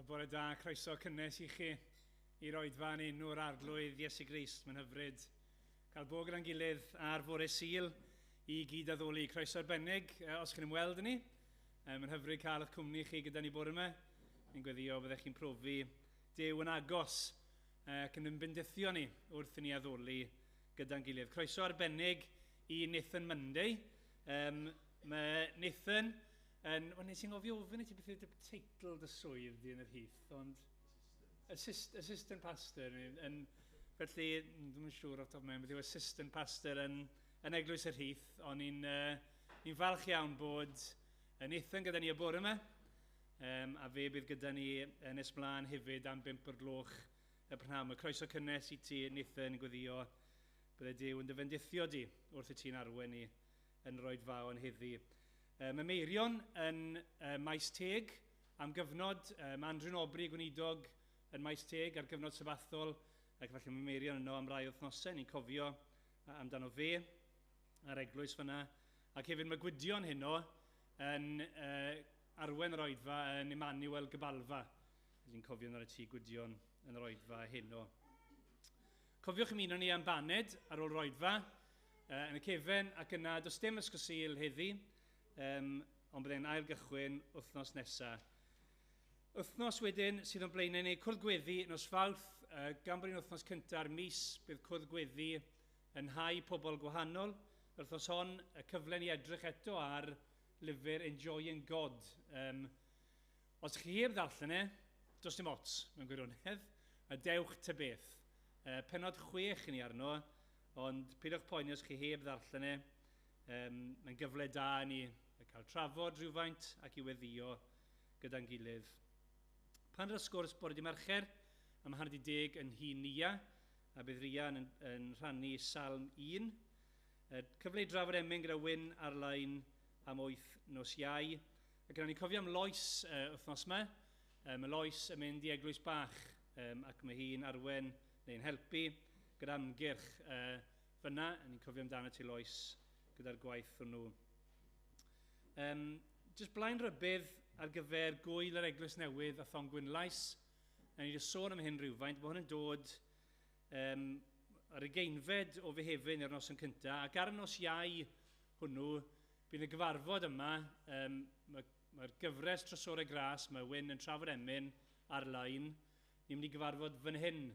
Bore da, croeso cynnes i chi i roed fan enw'r arglwydd Iesu Grist. Mae'n hyfryd cael bod gyda'n gilydd ar fore Sul i gyd addoli. Croeso arbennig os chi'n ymweld ni. Mae'n hyfryd cael eich cwmni chi gyda ni bore yma. Ni'n gweddio byddech chi'n profi Duw yn agos ac yn ymbendithio ni wrth i ni addoli gyda'n gilydd. Croeso arbennig i Nathan Monday. Mae Nathan Wel, nes i'n gofio ofyn i ti beth yw'r teitl dy swydd di yn yr Heath, ond assistant pastor. Felly, dwi'n siŵr o'r top mewn, beth yw assistant pastor yn Eglwys yr Heath, ond ni'n falch iawn bod Nathan gyda ni y bore yma, a fe bydd gyda ni yn esblaen hefyd am 5 o'r gloch y prynhawn. Mae croeso cynnes i ti, Nathan, yn gweddio bydde Duw yn dyfendithio di wrth i ti'n arwen ni yn roed faw yn heddi. Mae Meirion yn Maes Teg am gyfnod. Mae Andrew Nobri gweinidog yn Maes Teg ar gyfnod sabathol, ac felly mae Meirion yno am rai wythnosau. Ni'n cofio amdano fe ar eglwys fyna. Ac hefyd mae Gwydion heno yn arwen yr oedfa yn Emmanuel Gybalfa. Ni'n cofio yn yr y tŷ Gwydion yn yr oedfa heno. Cofiwch ymuno ni am baned ar ôl roedfa yn y cefen, ac yna does dim ysgol Sul heddi, ond byddai'n ail gychwyn wythnos nesaf. Wythnos wedyn sydd o'n blaenau ni, cwrdd gweddi nos Fawrth, gan bod ni'n wythnos cyntaf mis, bydd cwrdd gweddi yn hau pobl gwahanol. Wythnos hon, y cyfle ni edrych eto ar lyfr Enjoying God. Os chi heb ddarllen does dim ots mewn gwirionedd, y dewch ty beth. Penod 6 ni arno, ond pidwch poeni os chi heb ddarllen mae'n gyfle da ni cael trafod rhywfaint ac i weddio gyda'n gilydd. Pan rhaid sgwrs bore di Mercher am 10 yn hun Nia, a bydd Ria yn rhannu Salm 1. Cyfle i drafod emyn gyda Wyn ar-lein am 8 nos Iau. Ac yna ni cofio am Lois wythnos yma. Mae Lois yn mynd i eglwys bach ac mae hi'n arwen neu'n helpu gyda amgyrch fyna. Ni'n cofio amdano ti Lois gyda'r gwaith hwnnw. Jyst blaen rybydd ar gyfer gwyl yr eglwys newydd a Thon Gwynlais. Ni wedi sôn am hyn rhywfaint, bod hwn yn dod ar y geinfed o Fehefin i'r noson cyntaf, ac ar y nos Iau hwnnw, bydd y gyfarfod yma, mae'r gyfres Trysorau Gras, mae Wyn yn trafod emyn ar-lein. Ni'n mynd i gyfarfod fan hyn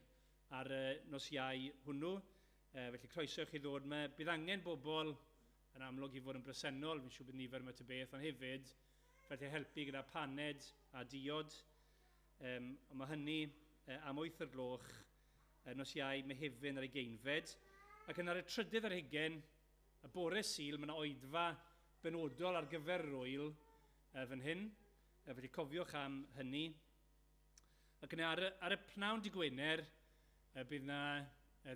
ar y nos Iau hwnnw, felly croeso chi ddod yma. Bydd angen bobl yn amlwg i fod yn bresennol, fi'n siŵr bydd nifer yma ty beth, ond hefyd, felly helpu gyda paned a diod. Ond mae hynny am 8 o'r gloch, nos Iau Mehefin ar ei geinfed. Ac yn ar y 3 ar hugen, y bore Sul, mae yna oedfa benodol ar gyfer yr wyl fan hyn. Felly cofiwch am hynny. Ac yna ar y pnawn dy Gwener, bydd yna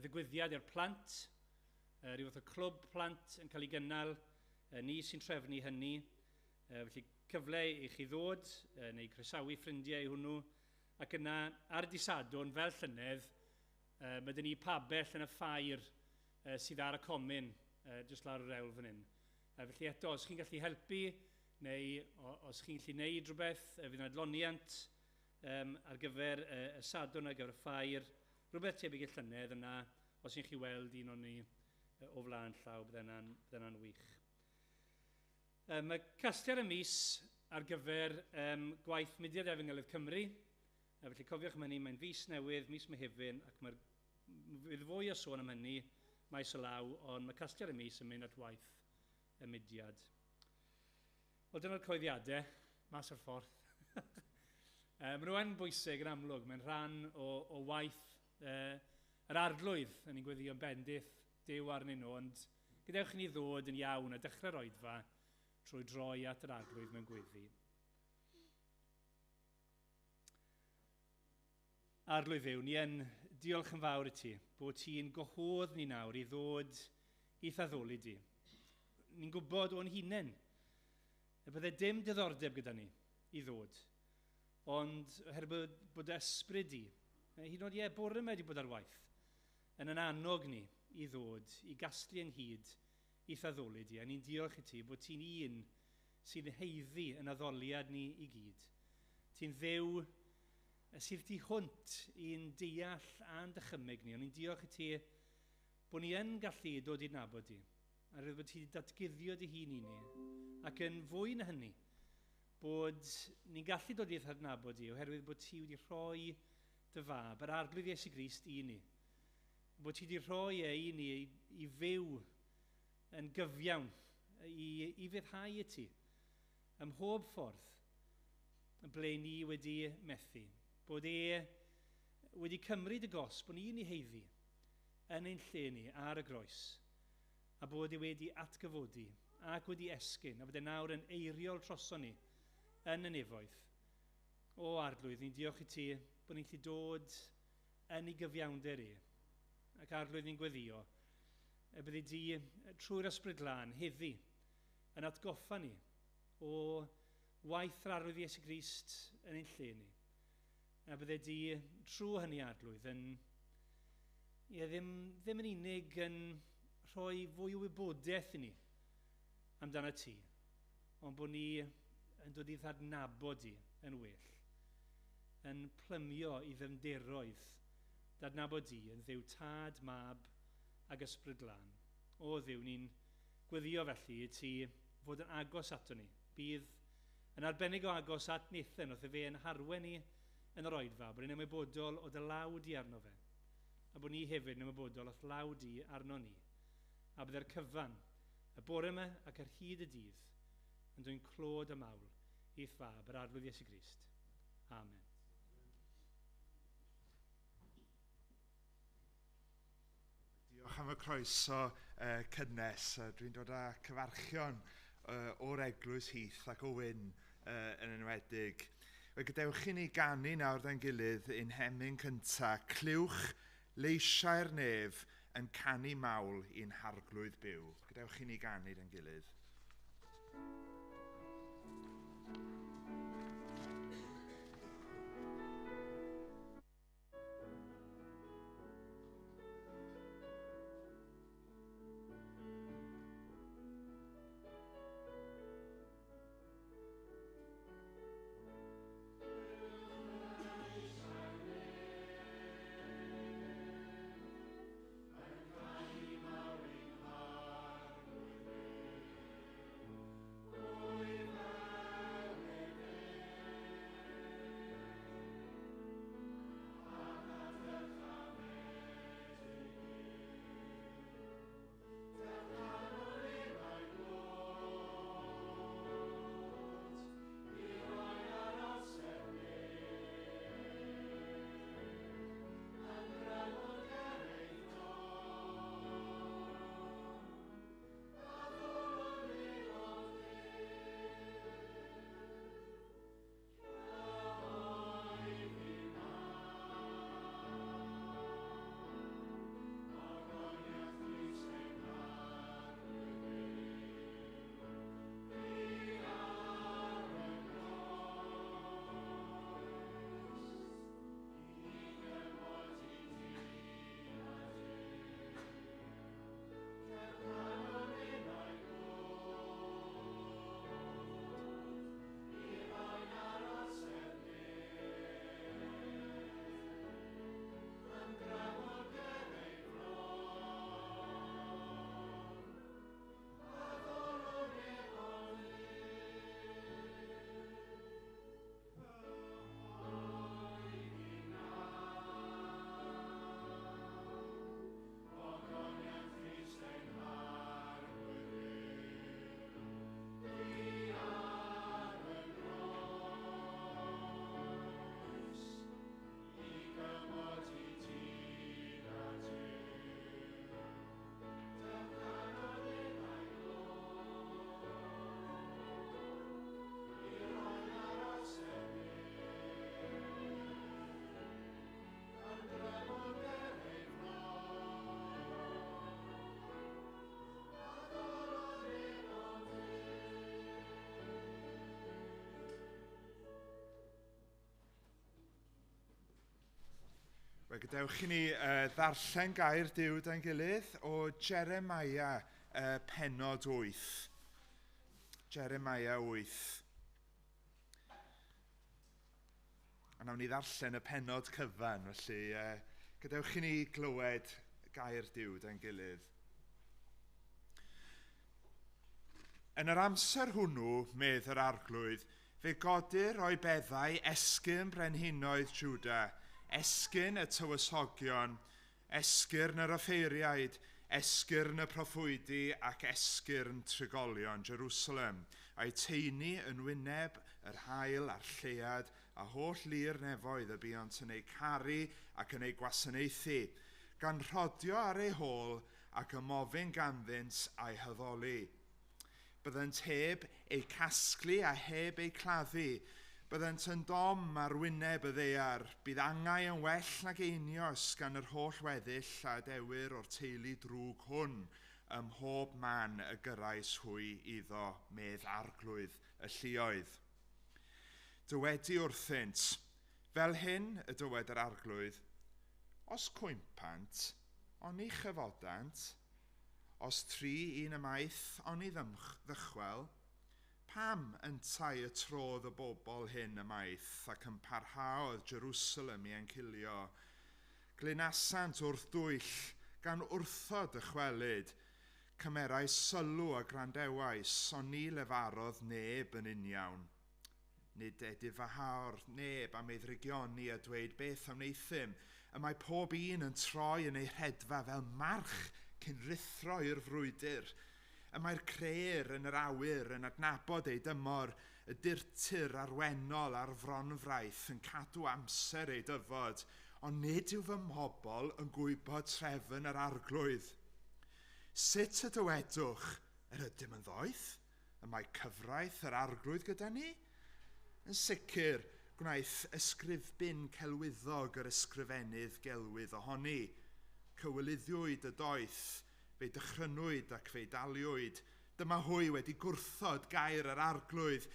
ddigwyddiad i'r plant, rhyw fath o clwb plant yn cael ei gynnal, ni sy'n trefnu hynny. Felly cyfle i chi ddod, neu croesawu ffrindiau i hwnnw. Ac yna ar y disadwn fel llynedd, mae dyn ni pabell yn y ffair sydd ar y comin, jyst lawr yr ewl fan hyn. Felly eto, os chi'n gallu helpu, neu os chi'n gallu gwneud rhywbeth, fydd yna adloniant ar gyfer y sadwn ar gyfer y ffair, rhywbeth tebyg i'r llynedd yna, os chi'n chi weld un o'n ni o flaen llaw, bydd yna'n wych. Mae casgliad y mis ar gyfer gwaith Mudiad Efengyl Cymru. Felly cofiwch am hynny, mae'n fis newydd, mis Mehefin, ac fydd fwy o sôn am hynny maes o law, ond mae casgliad y mis yn mynd at waith y mudiad. Wel, dyna'r coeddiadau, mas o'r ffordd. Mae nhw'n bwysig yn amlwg, mae'n rhan o waith yr arglwydd, yn ni'n gweddio bendith Duw arnyn nhw, ond gadewch ni ddod yn iawn a dechrau'r oedfa trwy droi at yr arglwydd mewn gweddi. Arglwydd Dduw, ni yn diolch yn fawr i ti, bod ti'n gwahodd ni nawr i ddod i ddaddoli di. Ni'n gwybod o'n hunain, y bydde dim diddordeb gyda ni i ddod, ond oherwydd bod ysbryd di, hyd yn oed bore yma wedi bod ar waith, yn annog ni i ddod, i gasglu ynghyd, i ddaddoli di. A ni'n diolch i ti bod ti'n un sy'n heiddi yn addoliad ni i gyd. Ti'n ddew sydd di hwnt i'n deall a'n dychymyg ni. Ond ni'n diolch i ti bod ni yn gallu dod i'n nabod di. A rwy'n bod ti wedi datguddio dy hun i ni. Ac yn fwy na hynny, bod ni'n gallu dod i'n nabod di oherwydd bod ti wedi rhoi dy fab, yr arglwydd Iesu Grist i ni. Bod ti wedi rhoi i ni i fyw yn gyfiawn, i fyddhau i ti, ym mhob ffordd, ble ni wedi methu. Bod wedi cymryd y gosb, bod ni'n ei heiddi yn ein lle ni ar y groes, a bod wedi atgyfodi ac wedi esgyn, a bod nawr yn eiriol troso ni yn y nefoedd. O arglwydd, ni'n diolch i ti bod ni'n gallu dod yn ei gyfiawnder ac arglwydd ni'n gweddio, y byddi di trwy'r ysbryd glân heddi yn atgoffa ni o waith yr arglwydd Iesu Grist yn ein lle ni. A byddi di trwy hynny arglwydd yn ddim yn unig yn rhoi fwy o wybodaeth i ni amdano ti, ond bod ni yn dod i ddadnabod di yn well, yn plymio i ddyfnderoedd dadnabod di yn dduw tad, mab ac ysbryd glân. O Dduw, ni'n gweddio felly i ti fod yn agos ato ni. Bydd yn arbennig o agos at Nathan oedd fe yn harwen ni yn yr oedfa, bod ni'n ymwybodol o dy law di arno fe, a bod ni hefyd yn ymwybodol o'ch law di arno ni. A byddai'r cyfan, y bore yma ac ar hyd y dydd, yn dwy'n clod y mawl i'th fab, yr arglwydd Iesu Grist. Amen. Diolch am y croeso cynnes. Dwi'n dod â cyfarchion o'r Eglwys Heath ac o Wyn yn enwedig. Fe gadewch i ni ganu nawr da'n gilydd ein hemyn cynta, Clywch leisiau'r nef yn canu mawl i'n harglwydd byw. Gadewch i ni ganu da'n gilydd. Gadewch i ni ddarllen gair Duw da'n gilydd o Jeremiah pennod 8. Jeremiah 8. A nawn ni ddarllen y pennod cyfan, felly gadewch i ni glywed gair Duw da'n gilydd. Yn yr amser hwnnw, medd yr arglwydd, fe godir o'i beddau esgyrn brenhinoedd Jwda, esgyrn y tywysogion, esgyrn yr offeiriaid, esgyrn y proffwydi ac esgyrn trigolion Jerusalem, a'i teini yn wyneb yr haul a'r llead a holl lir nefoedd y buont yn ei caru ac yn ei gwasanaethu, gan rhodio ar ei hôl ac ymofyn ganddynt a'i hyddoli. Byddent heb ei casglu a heb ei claddu. Byddent yn dom ar wyneb y ddeiar. Bydd angau yn well nag einios gan yr holl weddill a dewyr o'r teulu drwg hwn ym mhob man y gyrrais hwy iddo medd arglwydd y lluoedd. Dywedi wrthynt, fel hyn y dywed yr arglwydd, os cwympant, on i chyfodant, os tri un ymaith on i ddychwel, pam yn tai y trodd y bobl hyn ymaith ac yn parhaodd Jerusalem i encilio, glynasant wrth dwyll gan wrthod dychwelyd, cymerau sylw a grandewais, on ni lefarodd neb yn uniawn. Nid edifahao'r neb am ei ddrigioni a dweud beth am neithym, y mae pob un yn troi yn ei rhedfa fel march cyn rithro i'r frwydr. Y mae'r creir yn yr awyr yn adnabod ei dymor, y dirtir arwennol a'r fronfraith yn cadw amser ei dyfod, ond nid yw fy mhobol yn gwybod trefn yr arglwydd. Sut y dywedwch, yr ydym yn ddoeth? Y mae cyfraith yr arglwydd gyda ni? Yn sicr, gwnaeth ysgrifbyn celwyddog yr ysgrifennydd gelwydd ohoni. Cywyliddiwyd y doeth, fe dychrynwyd ac fe daliwyd. Dyma hwy wedi gwrthod gair yr arglwydd,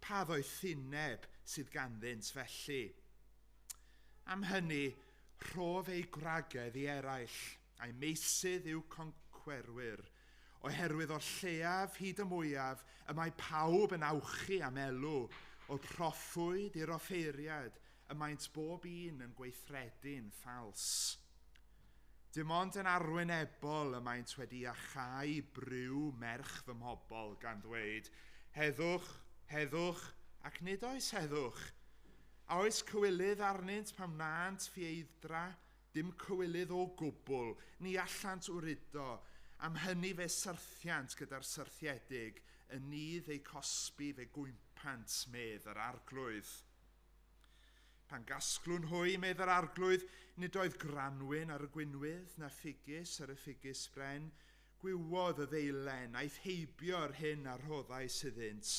pa ddoeth thineb sydd ganddynt felly. Am hynny, rhof ei gwragedd i eraill, a'i meisydd i'w concwerwyr. Oherwydd o'r lleiaf hyd y mwyaf, y mae pawb yn awchu am elw, o'r proffwyd i'r offeiriad, y maent bob un yn gweithredu'n ffals. Dim ond yn arwynebol y maent wedi achau briw merch fy mhobol gan ddweud, heddwch, heddwch, ac nid oes heddwch. A oes cywilydd arnynt pam naant ffieidra, dim cywilydd o gwbl, ni allant wrydo, am hynny fe syrthiant gyda'r syrthiedig, yn nidd ei cosbi fe gwympant medd yr arglwydd. Pan gasglwn hwy medd yr arglwydd, nid oedd granwyn ar y gwynwydd na ffigys ar y ffigys bren, gwywodd y ddeilen aeth heibio'r hyn a rhoddau syddynt.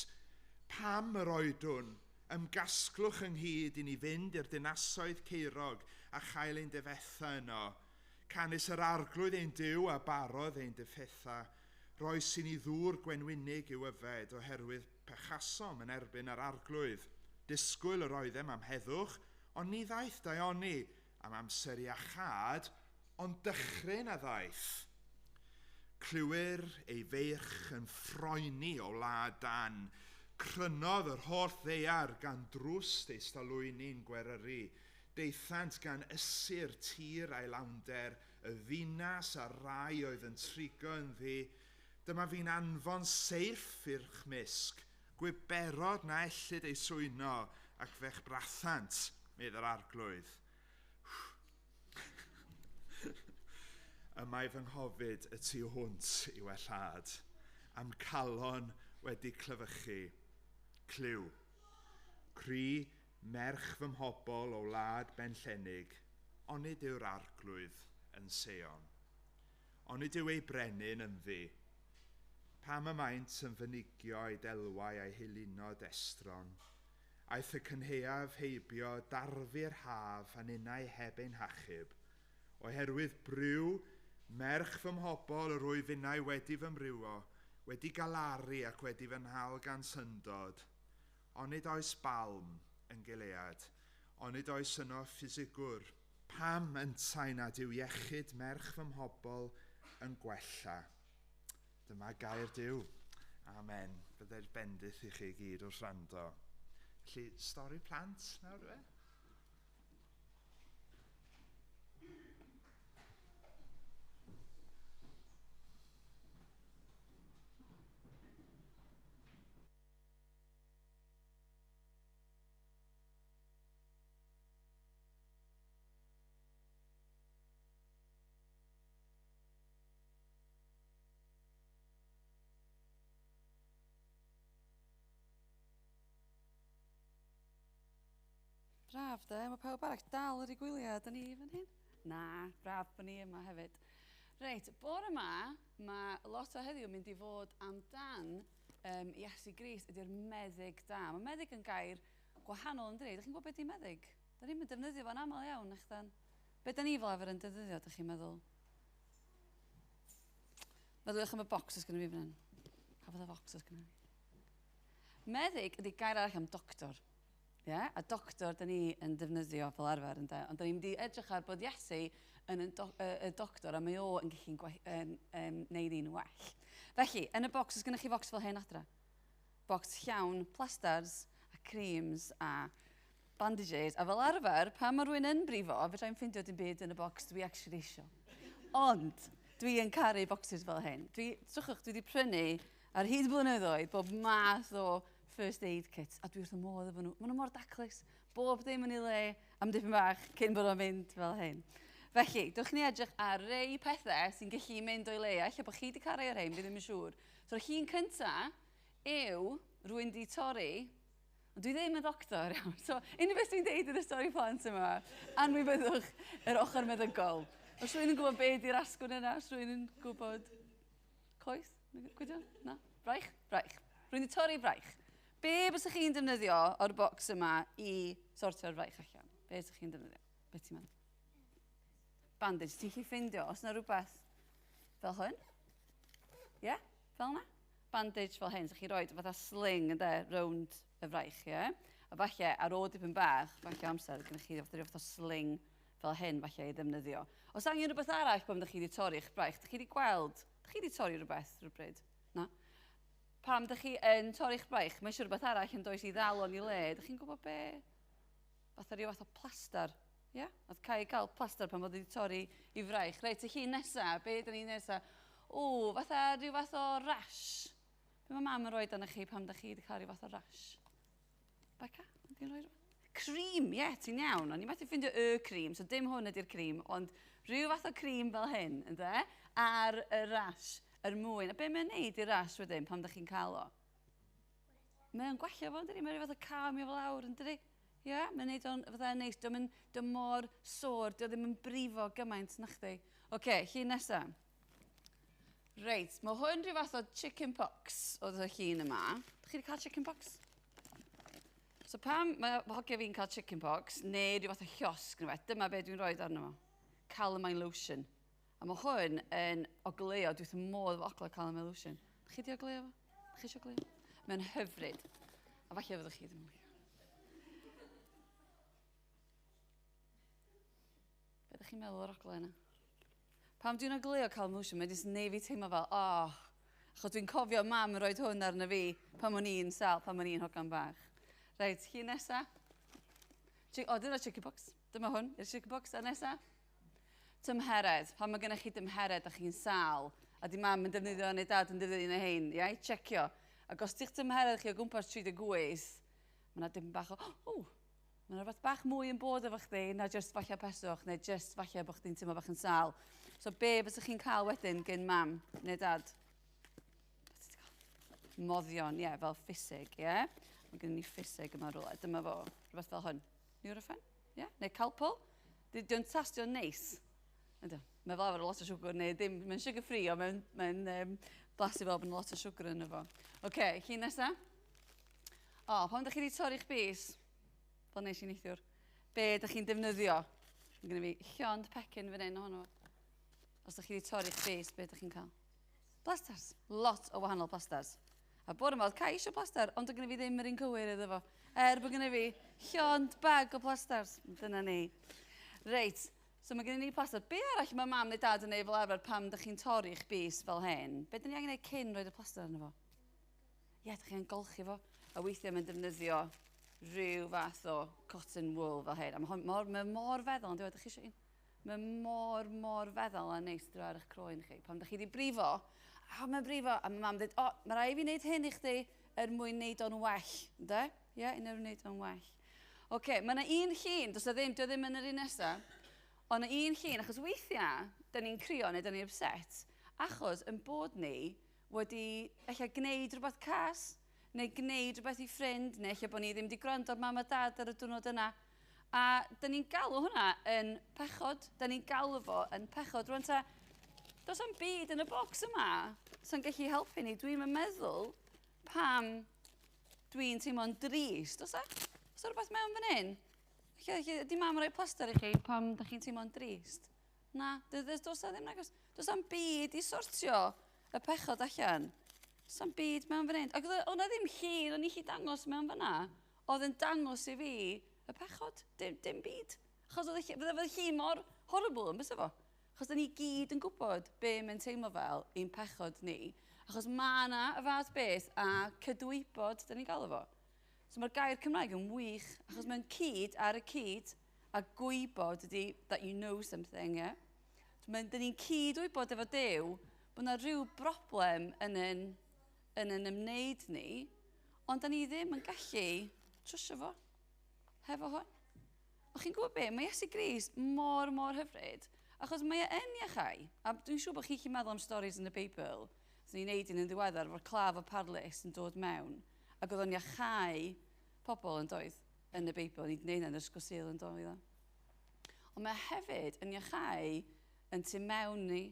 Pam yr oedwn, ymgasglwch ynghyd i ni fynd i'r dinasoedd ceirog a chael ein defetha yno. Canis yr arglwydd ein diw a barodd ein defetha. Roes i ni ddŵr gwenwynig i'w yfed oherwydd pechasom yn erbyn yr arglwydd. Disgwyl yr oeddem am heddwch, ond ni ddaeth daioni am amser iachad, ond dychryn a ddaeth. Clywyr ei feirch yn ffroeni o wlad Dan. Crynodd yr holl ddeiar gan drwst ei stalwyni'n gweryru. Deithant gan ysir tir a'i lawnder, y ddinas a rai oedd yn trigo yn ddi. Dyma fi'n anfon seiff i'r chmisg, gwyberod na ellid ei swyno ac fech brathant, medd yr arglwydd. Y mae fy nghofid y tu hwnt i wellad, am calon wedi clyfychu. Clyw, cri merch fy mhobol o wlad benllenig, onid yw'r arglwydd yn Seon. Onid yw ei brenin yn ddi. Pam y maent yn fynigio ei delwau a'i hiluno destron. Aeth y cynheuaf heibio darfu'r haf a ninnau heb ein hachub. Oherwydd briw, merch fy mhobol yr wyf innau wedi fy mrywo, wedi galaru ac wedi fy nhal gan syndod. Onid oes balm yn Gilead, onid oes yno ffisigwr. Pam yntai nad yw iechyd merch fy mhobol yn gwella. Dyma gair Duw. Amen. Byddai'r bendith i chi gyd wrth rando. Felly, stori plant nawr, dwi? Braf de, mae pawb arall dal ar ei gwyliau, da ni fan hyn? Na, braf bod ni yma hefyd. Reit, bore yma, mae lot o heddiw mynd i fod amdan Iesu Grist ydy'r meddyg da. Mae meddyg yn gair gwahanol yn dweud. Ydych chi'n gwybod beth ydy meddyg? Da ni'n mynd defnyddio fo'n aml iawn, eich dan. Be da ni fel efer yn defnyddio, ydych chi'n meddwl? Meddwch am y bocs ys gyda fi fan hyn. Cafodd y bocs ys gyda fi. Meddyg ydy gair arall am doctor. Yeah? A doctor da ni yn defnyddio fel arfer, ond da ni'n mynd i edrych ar bod Iesu yn y doctor a mae o yn gallu'n neud un well. Felly, yn y bocs, ys gennych chi bocs fel hyn adra? Bocs llawn plasters a creams a bandages. A fel arfer, pan mae rhywun yn brifo, fedra i'n ffindio dim byd yn y bocs dwi actually eisiau. Ond, dwi yn caru bocsys fel hyn. Trwchwch, dwi wedi prynu ar hyd blynyddoedd bob math o first aid kits, a dwi wrth y modd efo nhw. Maen nhw mor daclus, bob dim yn ei le am dipyn bach cyn bod o'n mynd fel hyn. Felly, dewch ni edrych ar rei pethau sy'n gallu mynd o'i le. Alla bod chi wedi cael rei ar hyn, fi ddim yn siŵr. So'r llun cyntaf yw rwy'n di torri, ond dwi ddim yn doctor iawn. So, unrhyw beth dwi'n deud yn y stori plant yma, anwybyddwch yr ochr meddygol. Os rwy'n yn gwybod beth ydy'r asgwrn yna, os rwy'n yn gwybod coes? Gwydio? Na? Braich? Braich. Rwy'n di torri braich. Be bys chi'n defnyddio o'r bocs yma i sortio'r fraich allan? Be bys chi'n defnyddio? Be ti'n meddwl? Bandage. Ti'n chi ffindio? Os yna rhywbeth fel hyn? Ie? Yeah? Fel yna? Bandage fel hyn. So chi roi fatha sling yn rownd y fraich. Yeah? A falle ar ôl dipyn bach, falle amser, gyda chi fatha sling fel hyn falle i ddefnyddio. Os angen rhywbeth arall pan ydych chi wedi torri eich braich, ydych chi wedi gweld? Ydych chi wedi torri rhywbeth rhywbryd? Na? Pam ydych chi yn torri'ch braich, mae eisiau rhywbeth arall yn does i ddalon i le. Ydych chi'n gwybod be? Fatha rhyw fath o plaster. Ie? Yeah? Oedd cael cael plaster pan bod wedi torri i fraich. Reit, y llun nesa, be ydyn ni nesa? O, fatha rhyw fath o rash. Be mae mam yn rhoi dan chi pam ydych chi wedi cael rhyw fath o rash? Becca, ydy'n rhoi rhywbeth? Cream, ie, ti'n iawn. Ond ni methu ffindio y cream, so dim hwn ydy'r cream, ond rhyw fath o cream fel hyn, ynddo? Ar y rash, yr mwyn. A be mae'n neud i'r rash wedyn pam ydych chi'n cael o? Mae'n gwella fo, ynddi? Mae'n rhyw fath o camio fel awr, ynddi? Ie, mae'n neud o'n fatha neis. Dwi'n mor sôr, dwi'n ddim yn brifo gymaint na chdi. Oce, llun nesa. Reit, mae hwn rhyw fath o chicken pox oedd y llun yma. Ydych chi wedi cael chicken pox? So pam mae hogia fi'n cael chicken pox, neu rhyw fath o llosg yn rhywbeth, dyma beth dwi'n rhoi arno fo. Calamine lotion. A mae hwn yn ogleo, dwi wrth y modd o oglau calamine lotion. Ydych chi wedi ogleo fo? Ydych chi eisiau ogleo? Mae'n hyfryd. A falle fyddwch chi ddim yn licio. Be ydych chi'n meddwl o'r oglau yna? Pam dwi'n ogleo calamine lotion, mae'n jyst neu fi teimlo fel, achos dwi'n cofio mam yn rhoi hwn arno fi pan o'n i'n sal, pan o'n i'n hogan bach. Reit, llun nesa. Dyna chicken pox. Dyma hwn, i'r chicken pox. A nesa. Tymhered. Pan mae gennych chi tymhered a chi'n sal, a di mam yn defnyddio neu dad yn defnyddio neu hyn, ia? Checio. Ac os ti'ch tymhered chi o gwmpas 38, mae yna dim bach o, mae yna rhywbeth bach mwy yn bod efo chdi, na just falle peswch, neu just falle bod chdi'n teimlo bach yn sal. So be bys chi'n cael wedyn gen mam neu dad? Moddion, ie, fel ffisig, ie? Mae gen ni ffisig yma rhywle. Dyma fo, rhywbeth fel hwn. Nurofen? Ie? Neu calpol? Dwi'n tastio'n neis. Mae fel arfer lot o siwgr, neu ddim. Mae'n sugar free, ond mae'n blasu fel bod yn lot o siwgr yn efo. Oce, llun nesa. Pan ydych chi wedi torri'ch bys, fel neis i neithiwr, be ydych chi'n defnyddio? Mae gen i fi llond pecyn fan hyn ohono fo. Os ydych chi wedi torri'ch bys, be ydych chi'n cael? Plasters. Lot o wahanol plasters. A bod yma, oedd Kai eisiau plaster, ond oedd gen i fi ddim yr un cywir iddo fo. Bod gen i fi llond bag o plasters. Dyna ni. Reit, so mae gen i ni plaster. Be arall mae mam neu dad yn ei fel arfer pam ydych chi'n torri'ch bys fel hyn? Be dyn ni angen ei cyn roed y plaster yna fo? Ie, ydych chi'n golchi fo. A weithiau mae'n defnyddio rhyw fath o cotton wool fel hyn. A mae mor feddwl, ond ydych chi eisiau un? Mae mor feddwl a neis drwy ar eich croen chi. Pam ydych chi wedi brifo, mae'n brifo, a mae mam dweud, mae rai fi wneud hyn i chdi mwyn wneud o'n well. Ynde? Ie, unrhyw wneud o'n well. Oce, mae yna un llun, does o ddim yn yr un nesaf, ond yna un llun, achos weithiau, da ni'n crio neu da ni'n upset, achos yn bod ni wedi eich gwneud rhywbeth cas, neu gwneud rhywbeth i ffrind, neu eich bod ni ddim wedi gwrando ar mam a dad ar y diwrnod yna, A da ni'n galw hwnna yn pechod. Da ni'n galw fo yn pechod. Rwy'n ta, does am byd yn y bocs yma sy'n gallu helpu ni. Dwi'n meddwl pam dwi'n teimlo'n drist. Does e? Oes rhywbeth mewn fan hyn? Di mam roi plaster i chi pam da chi'n teimlo'n drist? Na, does e ddim nagos. Does am byd i sortio y pechod allan. Does am byd mewn fan hyn. Ac oedd na ddim llun o'n i chi dangos mewn fan'na. Oedd yn dangos i fi y pechod, dim byd. Achos fydde llun mor horrible yn bys efo. Achos da ni gyd yn gwybod be mae'n teimlo fel i'n pechod ni. Achos mae yna y fath beth a cydwybod, da ni'n gael efo. So mae'r gair Cymraeg yn wych, achos mae'n cyd ar y cyd, a gwybod ydy that you know something, ie? So da ni'n cydwybod efo Duw, bod yna rhyw broblem yn yn ymwneud ni, ond da ni ddim yn gallu trwsio fo. Hefo hwn. O'ch chi'n gwybod be? Mae Iesu Grist mor hyfryd. Achos mae yn iachau. A dwi'n siŵr bod chi'n meddwl am stories yn y Beibl. Sy'n ni'n neud yn ddiweddar fo'r claf o parlus yn dod mewn. Ac oedd o'n iachau pobl yn doedd yn y Beibl. Ni'n neud yn ysgol Sul yn doedd. Ond mae hefyd yn iachau yn tu mewn ni.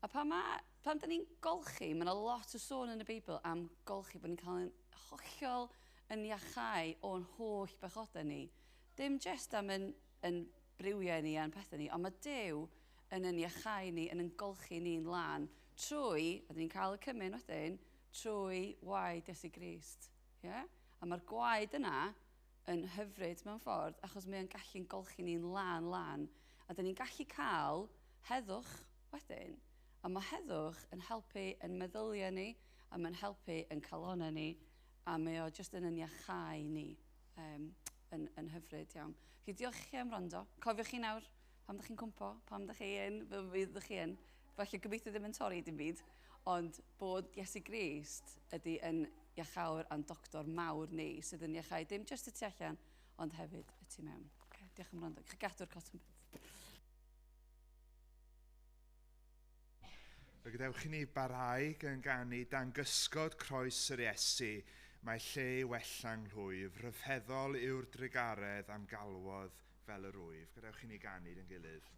A pam da ni'n golchi, mae yna lot o sôn yn y Beibl am golchi, bod ni'n cael yn hollol yn iachau o'n holl bechodau ni. Dim jyst am yn briwiau ni a'n pethau ni, ond mae Duw yn iachau ni, yn golchi ni'n lan, trwy, a ni'n cael y cymyn wedyn, trwy waed Iesu Grist. Yeah? A mae'r gwaed yna yn hyfryd mewn ffordd, achos mae'n gallu'n golchi ni'n lan, a da ni'n gallu cael heddwch wedyn. A mae heddwch yn helpu yn meddyliau ni, a mae'n helpu yn calonau ni, a mae o jyst yn iachau ni yn hyfryd iawn. Felly diolch i chi am wrando. Cofiwch chi nawr pam da chi'n cwmpo, pam da chi yn, fydd chi yn. Felly gobeithio ddim yn torri dim byd, ond bod Iesu Grist ydy yn iachawr a'n doctor mawr ni, sydd yn iachau dim jyst y tu allan, ond hefyd y tu mewn. Okay, diolch am wrando. Chi'n gadw'r cotton byd. Fe gadewch i ni barhau gan ganu dan gysgod croes yr Iesu, mae lle wella'n hlwyf, rhyfeddol yw'r drigaredd am galwodd fel yr wyf. Gadewch i ni ganu yn gilydd.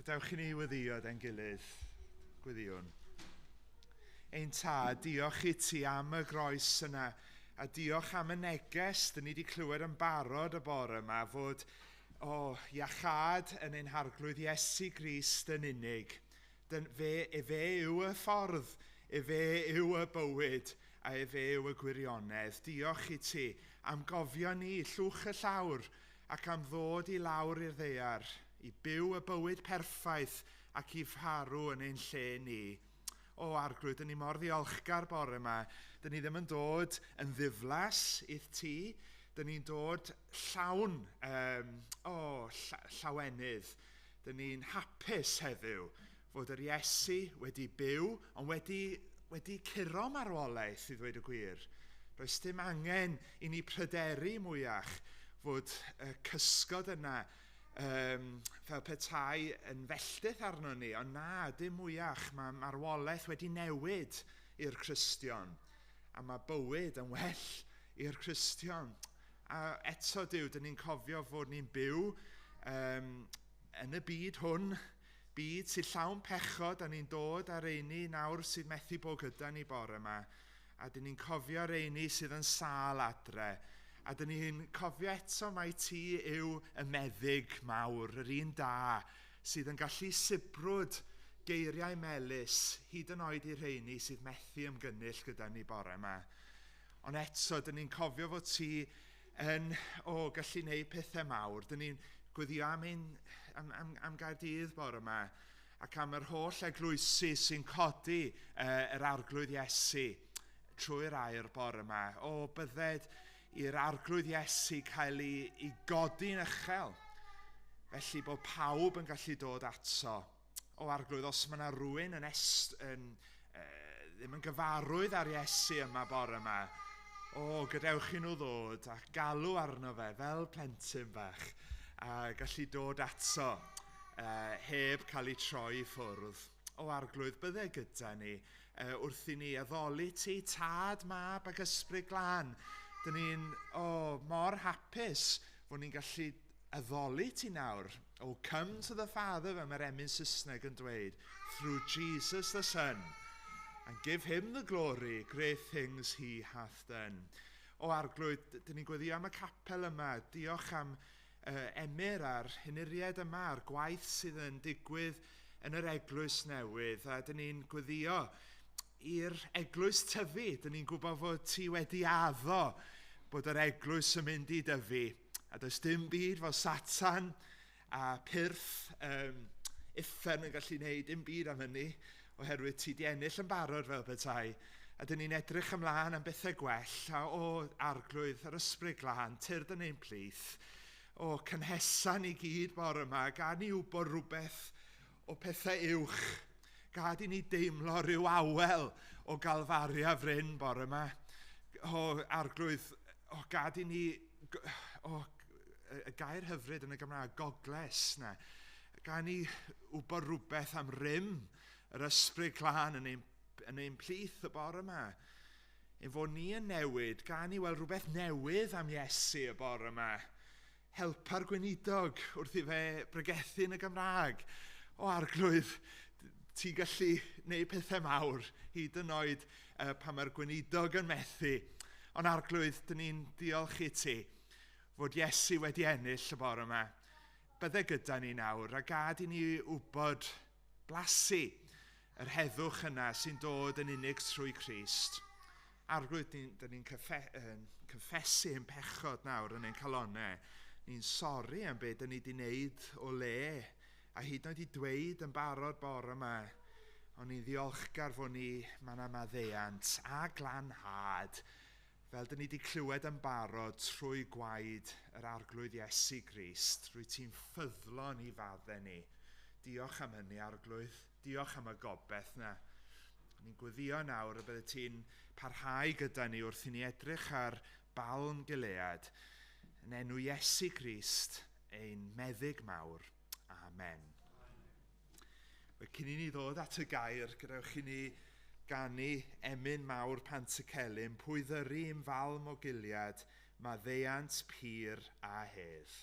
gadewch i ni weddio da'n gilydd. Gwyddiwn. Ein tad, diolch i ti am y groes yna. A diolch am y neges, dyn ni wedi clywed yn barod y bore yma fod iachad yn ein harglwydd Iesu Grist yn unig. Fe yw y ffordd, fe yw y bywyd, a fe yw y gwirionedd. Diolch i ti am gofio ni llwch y llawr ac am ddod i lawr i'r ddaear, i byw y bywyd perffaith ac i farw yn ein lle ni. Arglwydd, dyn ni mor ddiolchgar bore yma. Dyn ni ddim yn dod yn ddiflas i'th ti. Dyn ni'n dod llawn llawenydd. Dyn ni'n hapus heddiw fod yr Iesu wedi byw, ond wedi curo marwolaeth, i ddweud y gwir. Does dim angen i ni pryderu mwyach fod y cysgod yna fel petai yn felltith arno ni, ond na, dim mwyach, mae marwolaeth wedi newid i'r Cristion, a mae bywyd yn well i'r Cristion. A eto Duw, dyn ni'n cofio fod ni'n byw yn y byd hwn, byd sy'n llawn pechod, a ni'n dod ar eini nawr sydd methu bod gyda ni bore yma, a dyn ni'n cofio ar eini sydd yn sâl adre, a dyn ni'n cofio eto mai ti yw y meddyg mawr, yr un da, sydd yn gallu sibrwd geiriau melys, hyd yn oed i'r rheini sydd methu ymgynnull gyda ni bore yma. Ond eto, dyn ni'n cofio fod ti yn gallu gwneud pethau mawr. Dyn ni'n gwyddio am Gaerdydd bore yma, ac am yr holl eglwysi sy'n codi yr arglwydd Iesu trwy'r air bore yma. Bydded i'r arglwydd Iesu cael ei godi'n uchel. Felly bod pawb yn gallu dod ato. Arglwydd, os mae yna rhywun ddim yn gyfarwydd ar Iesu yma bore yma, gadewch i nhw ddod a galw arno fe fel plentyn bach a gallu dod ato heb cael ei troi i ffwrdd. Arglwydd, bydde gyda ni wrth i ni addoli ti, tad, mab ac ysbryd glân. Dyn ni'n mor hapus fod ni'n gallu addoli ti nawr. Come to the Father, fe mae'r emyn Saesneg yn dweud, through Jesus the Son, and give him the glory, great things he hath done. Arglwydd, dyn ni'n gweddio am y capel yma. Diolch am emyr a'r hyniriad yma, a'r gwaith sydd yn digwydd yn yr eglwys newydd. A dyn ni'n gweddio i'r eglwys tyfu. Dyn ni'n gwybod fod ti wedi addo bod yr eglwys yn mynd i dyfu. A does dim byd fel Satan a pyrth uffern yn gallu gwneud dim byd am hynny, oherwydd ti di ennill yn barod fel petai. A dyn ni'n edrych ymlaen am bethau gwell, a arglwydd yr ysbryd glân, tyrd yn ein plith, cynhesan i gyd bore yma, gad ni wybod rhywbeth o pethau uwch, gad i ni deimlo rhyw awel o galfaria fryn bore yma. Arglwydd, gad i ni, y gair hyfryd yn y Gymraeg, gogles na. Gad ni wybod rhywbeth am rym yr ysbryd glân yn ein plith y bore yma. Fod ni yn newid, gad ni weld rhywbeth newydd am Iesu y bore yma. Helpa'r gweinidog wrth i fe bregethu yn y Gymraeg. Arglwydd, ti gallu gwneud pethau mawr, hyd yn oed pan mae'r gweinidog yn methu. Arglwydd, dyn ni'n diolch i ti fod Iesu wedi ennill y bore yma. Bydde gyda ni nawr, a gad i ni wybod blasu yr heddwch yna sy'n dod yn unig trwy Crist. Arglwydd, dyn ni'n cyffesu yn pechod nawr yn ein calonnau. Ni'n sori am beth dyn ni wedi wneud o le, a hyd yn oed i dweud yn barod bore yma. Ond ni'n ddiolchgar fod ni man am addeiant a glanhad, fel dyn ni wedi clywed yn barod trwy gwaed yr arglwydd Iesu Grist, trwy ti'n ffyddlon i faddau ni. Diolch am hynny, Arglwydd. Diolch am y gobeith na. Ni'n gweddio nawr y bydde ti'n parhau gyda ni wrth i ni edrych ar balm Gilead. Yn enw Iesu Grist, ein meddyg mawr. Amen. Cyn i ni ddod at y gair, gadewch i ni ganu emyn mawr Pantycelyn, pwy ddyru im falm o Gilead, maddeuant pur a hedd.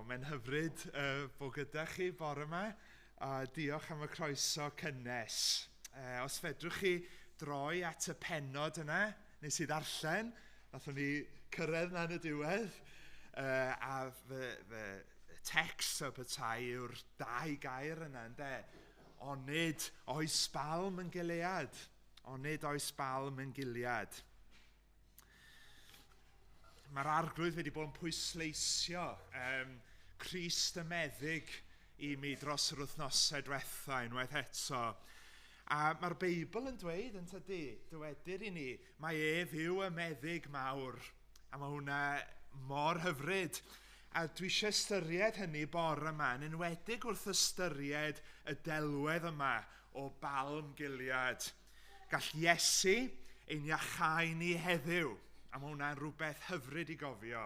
Mae'n hyfryd bod gyda chi bore yma. Diolch am y croeso cynnes. Os fedrwch chi droi at y pennod yna, nes i ddarllen, nathon ni cyrraedd na yn y diwedd, a fy text o petai yw'r 2 gair yna, ynde? Onid oes balm yn Gilead. Onid oes balm yn Gilead. Mae'r arglwydd wedi bod yn pwysleisio Crist y meddyg i mi dros yr wythnosau diwethaf unwaith eto. A mae'r Beibl yn dweud, yn tydi, dywedir i ni, mae ef yw y meddyg mawr. A mae hwnna mor hyfryd. A dwi eisiau ystyried hynny bore yma, yn enwedig wrth ystyried y delwedd yma o balm Gilead. Gall Iesu ein iachau ni heddiw. A mae hwnna'n rhywbeth hyfryd i gofio.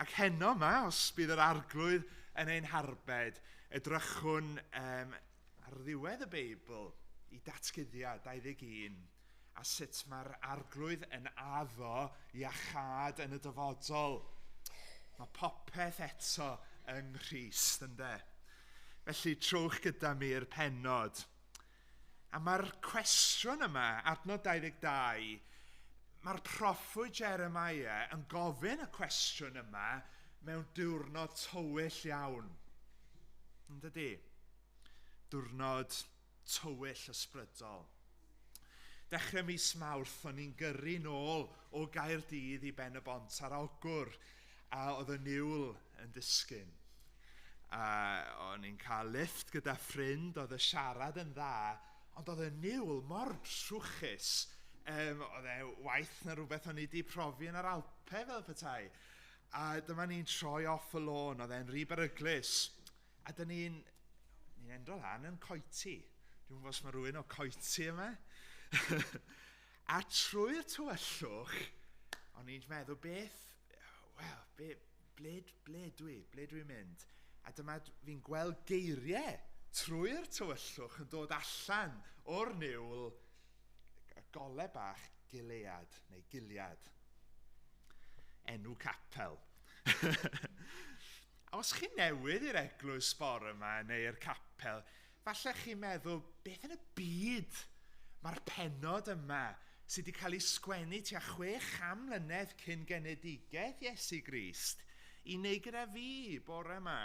Ac heno yma, os bydd yr arglwydd yn ein harbed, edrychwn ar ddiwedd y Beibl i datguddiad 21, a sut mae'r arglwydd yn addo iachad yn y dyfodol. Mae popeth eto yng Nghrist, ynde? Felly trowch gyda mi i'r pennod. A mae'r cwestiwn yma, adnod 22, mae'r proffwyd Jeremiah yn gofyn y cwestiwn yma mewn diwrnod tywyll iawn. Yndydi? Diwrnod tywyll ysbrydol. Dechrau mis Mawrth, o'n i'n gyrru nôl o Gaerdydd i Ben y Bont ar Ogwr, a oedd y niwl yn disgyn. O'n i'n cael lifft gyda ffrind, oedd y siarad yn dda, ond oedd y niwl mor trwchus. Oedd e waith na rhywbeth o'n i wedi profi yn yr Alpau fel petai. A dyma ni'n troi off y lôn, oedd e'n rhy beryglus. A dyn ni'n endo lan yn Coeti. Dwi'n gwybod os mae rhywun o Coeti yma. A trwy'r tywyllwch, o'n i'n meddwl ble dwi'n mynd. A dyma fi'n gweld geiriau trwy'r tywyllwch yn dod allan o'r niwl, gole bach Gilead, neu Gilead. Enw capel. A os chi newydd i'r eglwys bore yma, neu i'r capel, falle chi'n meddwl, beth yn y byd mae'r pennod yma sydd wedi cael ei sgwennu tua 600 mlynedd cyn genedigaeth Iesu Grist i wneud gyda fi bore yma?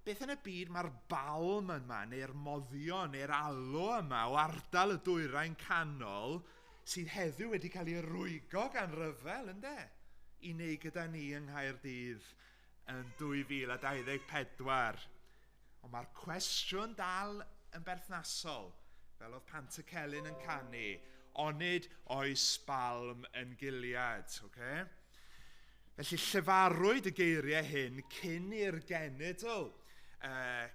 Beth yn y byd mae'r balm yma, neu'r moddio, neu'r alw yma o ardal y Dwyrain Canol sydd heddiw wedi cael ei rwygo gan ryfel, ynde? I wneud gyda ni yng Nghaerdydd yn 2024. Ond mae'r cwestiwn dal yn berthnasol, fel oedd Pantycelyn yn canu, onid oes balm yn Gilead, okay? Felly llyfarwyd y geiriau hyn cyn i'r genedl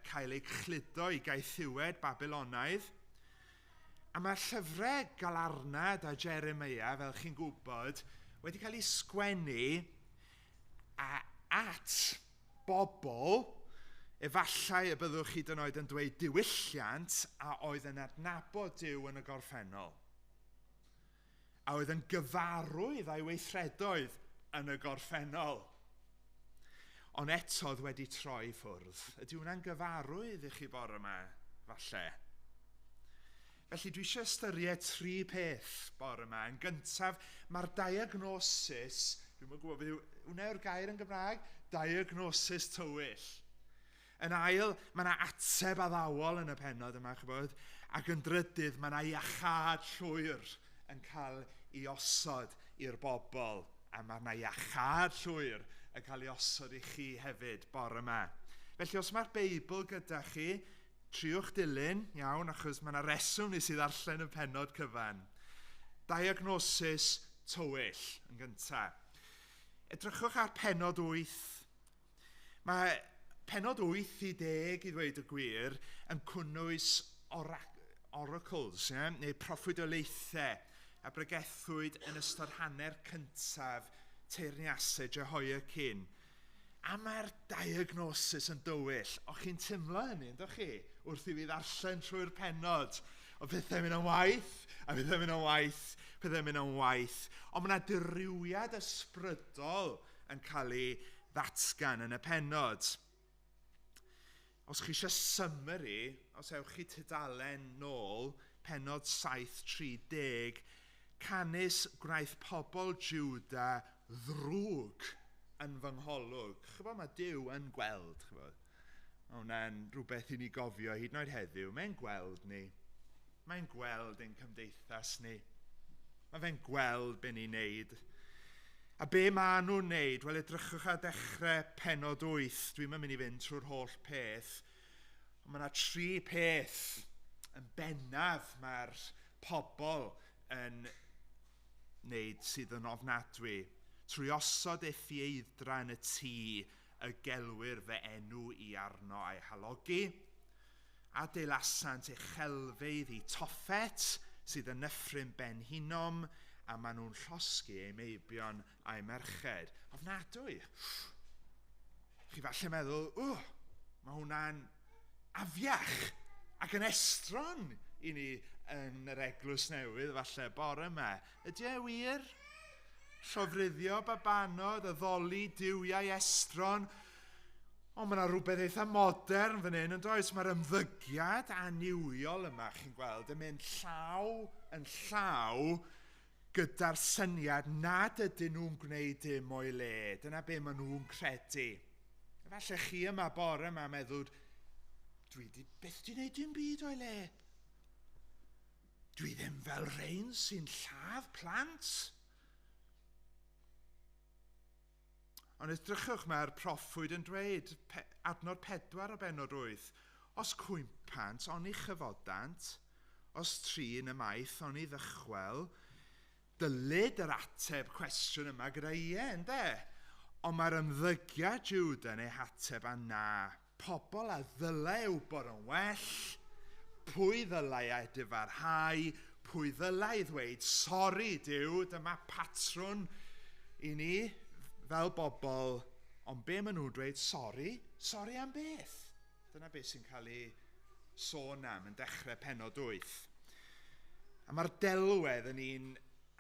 cael ei chludo i gaethiwed Babylonaidd. A mae llyfrau Galarnad a Jeremiah, fel chi'n gwybod, wedi cael ei sgwennu at bobl, efallai y byddwch chi dyn oed yn dweud diwylliant, a oedd yn adnabod Duw yn y gorffennol. A oedd yn gyfarwydd a'i weithredoedd yn y gorffennol. Ond eto oedd wedi troi ffwrdd. Ydy hwnna'n gyfarwydd i chi bore yma, falle? Felly dwi eisiau ystyried 3 peth bore yma. Yn gyntaf, mae'r diagnosis, dwi'n gwybod beth hwnna yw'r gair yn Gymraeg, diagnosis tywyll. Yn ail, mae yna ateb addawol yn y pennod yma, chybod, ac yn drydydd, mae yna iachad llwyr yn cael ei osod i'r bobl, a mae yna iachad llwyr yn cael ei osod i chi hefyd bore yma. Felly os mae'r Beibl gyda chi, triwch dilyn, iawn, achos mae yna reswm nes i ddarllen y pennod cyfan. Diagnosis tywyll yn gyntaf. Edrychwch ar pennod 8. Mae pennod 8 i 10 i ddweud y gwir yn cynnwys oracles, neu proffwydolaethau a bregethwyd yn ystod hanner cyntaf teyrniasau Jehoiakim. A mae'r diagnosis yn dywyll. O chi'n teimlo hynny, ynddoch chi? Wrth i fi ddarllen trwy'r pennod. O pethau mynd yn waith, a pethau mynd yn waith, pethau mynd yn waith. Ond mae yna diriwiad ysbrydol yn cael ei ddatgan yn y pennod. Os chi eisiau summary, os ewch chi tudalen nôl, pennod 7:30, canis gwnaeth pobl Jiwda ddrwg yn fy ngholwg. Chybod, mae Duw yn gweld. Chybod. Mae hwnna'n rhywbeth i ni gofio hyd yn oed heddiw. Mae'n gweld ni. Mae'n gweld ein cymdeithas ni. Mae fe'n gweld be ni'n neud. A be maen nhw'n neud? Wel, edrychwch ar dechrau pennod 8. Dwi'n mynd i fynd trwy'r holl peth. Ond mae yna 3 peth yn bennaf mae'r pobl yn wneud sydd yn ofnadwy. Trwy osod effieithdra yn y tŷ, y gelwyr fy enw i arno a'i halogi, a deilasant uchelfeidd i toffet sydd yn nyffryn ben hinom, a maen nhw'n llosgu ei meibion a'i merched. Ofnadwy. Chi falle meddwl, mae hwnna'n afiach ac yn estron i ni yn yr eglwys newydd falle bore yma. Ydy e wir? Llofruddio babanod, addoli, duwiau, estron. Ond mae yna rhywbeth eitha modern fan hyn, yn does? Mae'r ymddygiad aniwiol yma, chi'n gweld, yn mynd llaw gyda'r syniad nad ydyn nhw'n gwneud dim o'i le. Dyna be maen nhw'n credu. Falle chi yma bore yma meddwl, dwi beth di wneud dim byd o'i le. Dwi ddim fel rhain sy'n lladd plant. Ond edrychwch, mae'r proffwyd yn dweud, adnod 4 o bennod 8, os cwympant, o'n i chyfodant, os trin y maith, o'n i ddychwel, dylid yr ateb cwestiwn yma gyda ie, ynddo? Ond mae'r ymddygiad Jiwda neu hateb a na. Pobl a ddylai wybod yn well, pwy ddylai a difarhau, pwy ddylai ddweud, sori Duw, dyma patrwn i ni, fel bobl, ond be maen nhw'n dweud, sori am beth. Dyna beth sy'n cael ei sôn am yn dechrau pennod 8. A mae'r delwedd yn un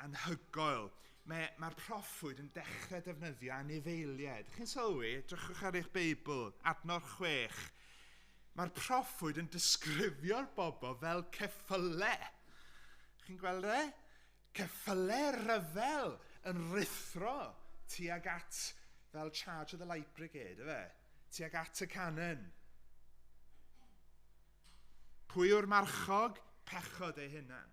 anhygoel. Mae'r proffwyd yn dechrau defnyddio anifeiliaid. Chi'n sylwi, drychwch ar eich Beibl, adnod 6. Mae'r proffwyd yn disgrifio'r bobl fel ceffylau. Chi'n gweld e? Ceffylau ryfel yn rithro tuag at, fel Charge of the Light Brigade, tuag at y cannon. Pwy yw'r marchog? Pechod ei hunan.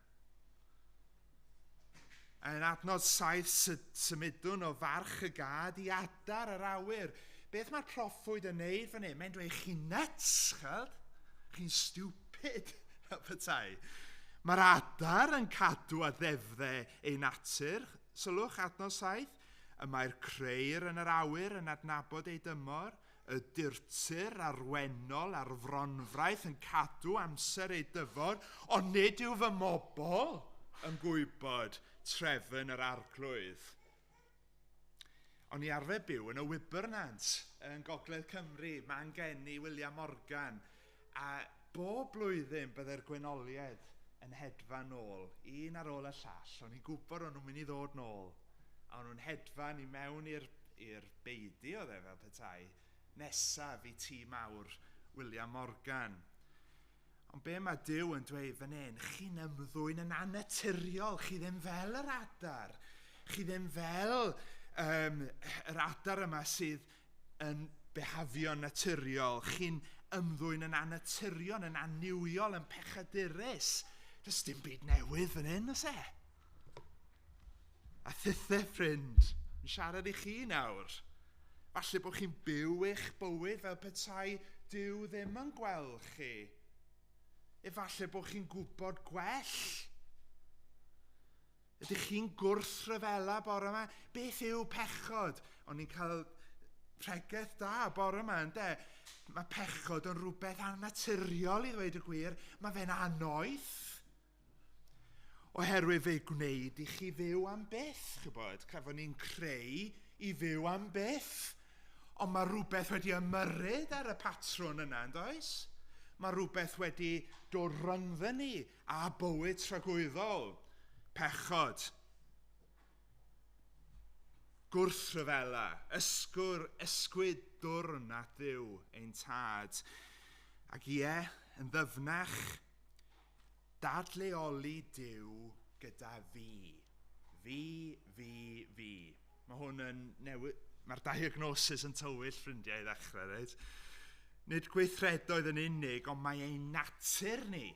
Yn adnod 7, symudwn o farch y gad i adar yr awyr. Beth mae'r proffwyd yn neud fan hyn? Mae'n dweud chi'n nuts, chald? Chi'n stupid, petai. Mae'r adar yn cadw a ddefddau ei natur. Sylwch adnod 7. Y mae'r creir yn yr awyr yn adnabod ei dymor, y dirtir arwennol a'r fronfraith yn cadw amser ei dyfod, ond nid yw fy mobl yn gwybod trefn yr arglwydd. O'n i arfer byw yn y Wiburnant yn Gogledd Cymru, man geni William Morgan, a bob blwyddyn byddai'r gwenoliaid yn hedfan nôl, un ar ôl y llall. O'n i'n gwybod o'n nhw'n mynd i ddod nôl. A o'n nhw'n hedfan i mewn i'r beidi o dde fel petai, nesaf i tŷ mawr William Morgan. Ond be mae Duw yn dweud fan hyn, chi'n ymddwyn yn annaturiol, chi ddim fel yr adar. Chi ddim fel yr adar yma sydd yn behafio'n naturiol. Chi'n ymddwyn yn annaturiol, yn aniwiol, yn pechadurus. Does dim byd newydd fan hyn, oes e? A thithau ffrind, yn siarad i chi nawr. Falle bod chi'n byw eich bywyd fel petai Duw ddim yn gweld chi. Efallai bod chi'n gwybod gwell. Ydych chi'n gwrthryfela bore yma? Beth yw pechod? O'n i'n cael pregaeth da bore yma, ynddo? Mae pechod yn rhywbeth annaturiol i ddweud y gwir. Mae fe'n anoeth. Oherwydd fe gwneud i chi fyw am byth, chybod? Cafon ni'n creu i fyw am byth. Ond mae rhywbeth wedi ymyrryd ar y patrwn yna, yn does? Mae rhywbeth wedi dod rhyngddo ni a bywyd tragwyddol. Pechod. gwrthryfela, ysgwydwr na Dduw ein tad. Ac yn ddyfnach, dadleoli Duw gyda fi. Fi. Mae hwn yn newid, mae'r diagnosis yn tywyll ffrindiau i ddechrau, reit? Nid gweithredoedd yn unig, ond mae ein natur ni.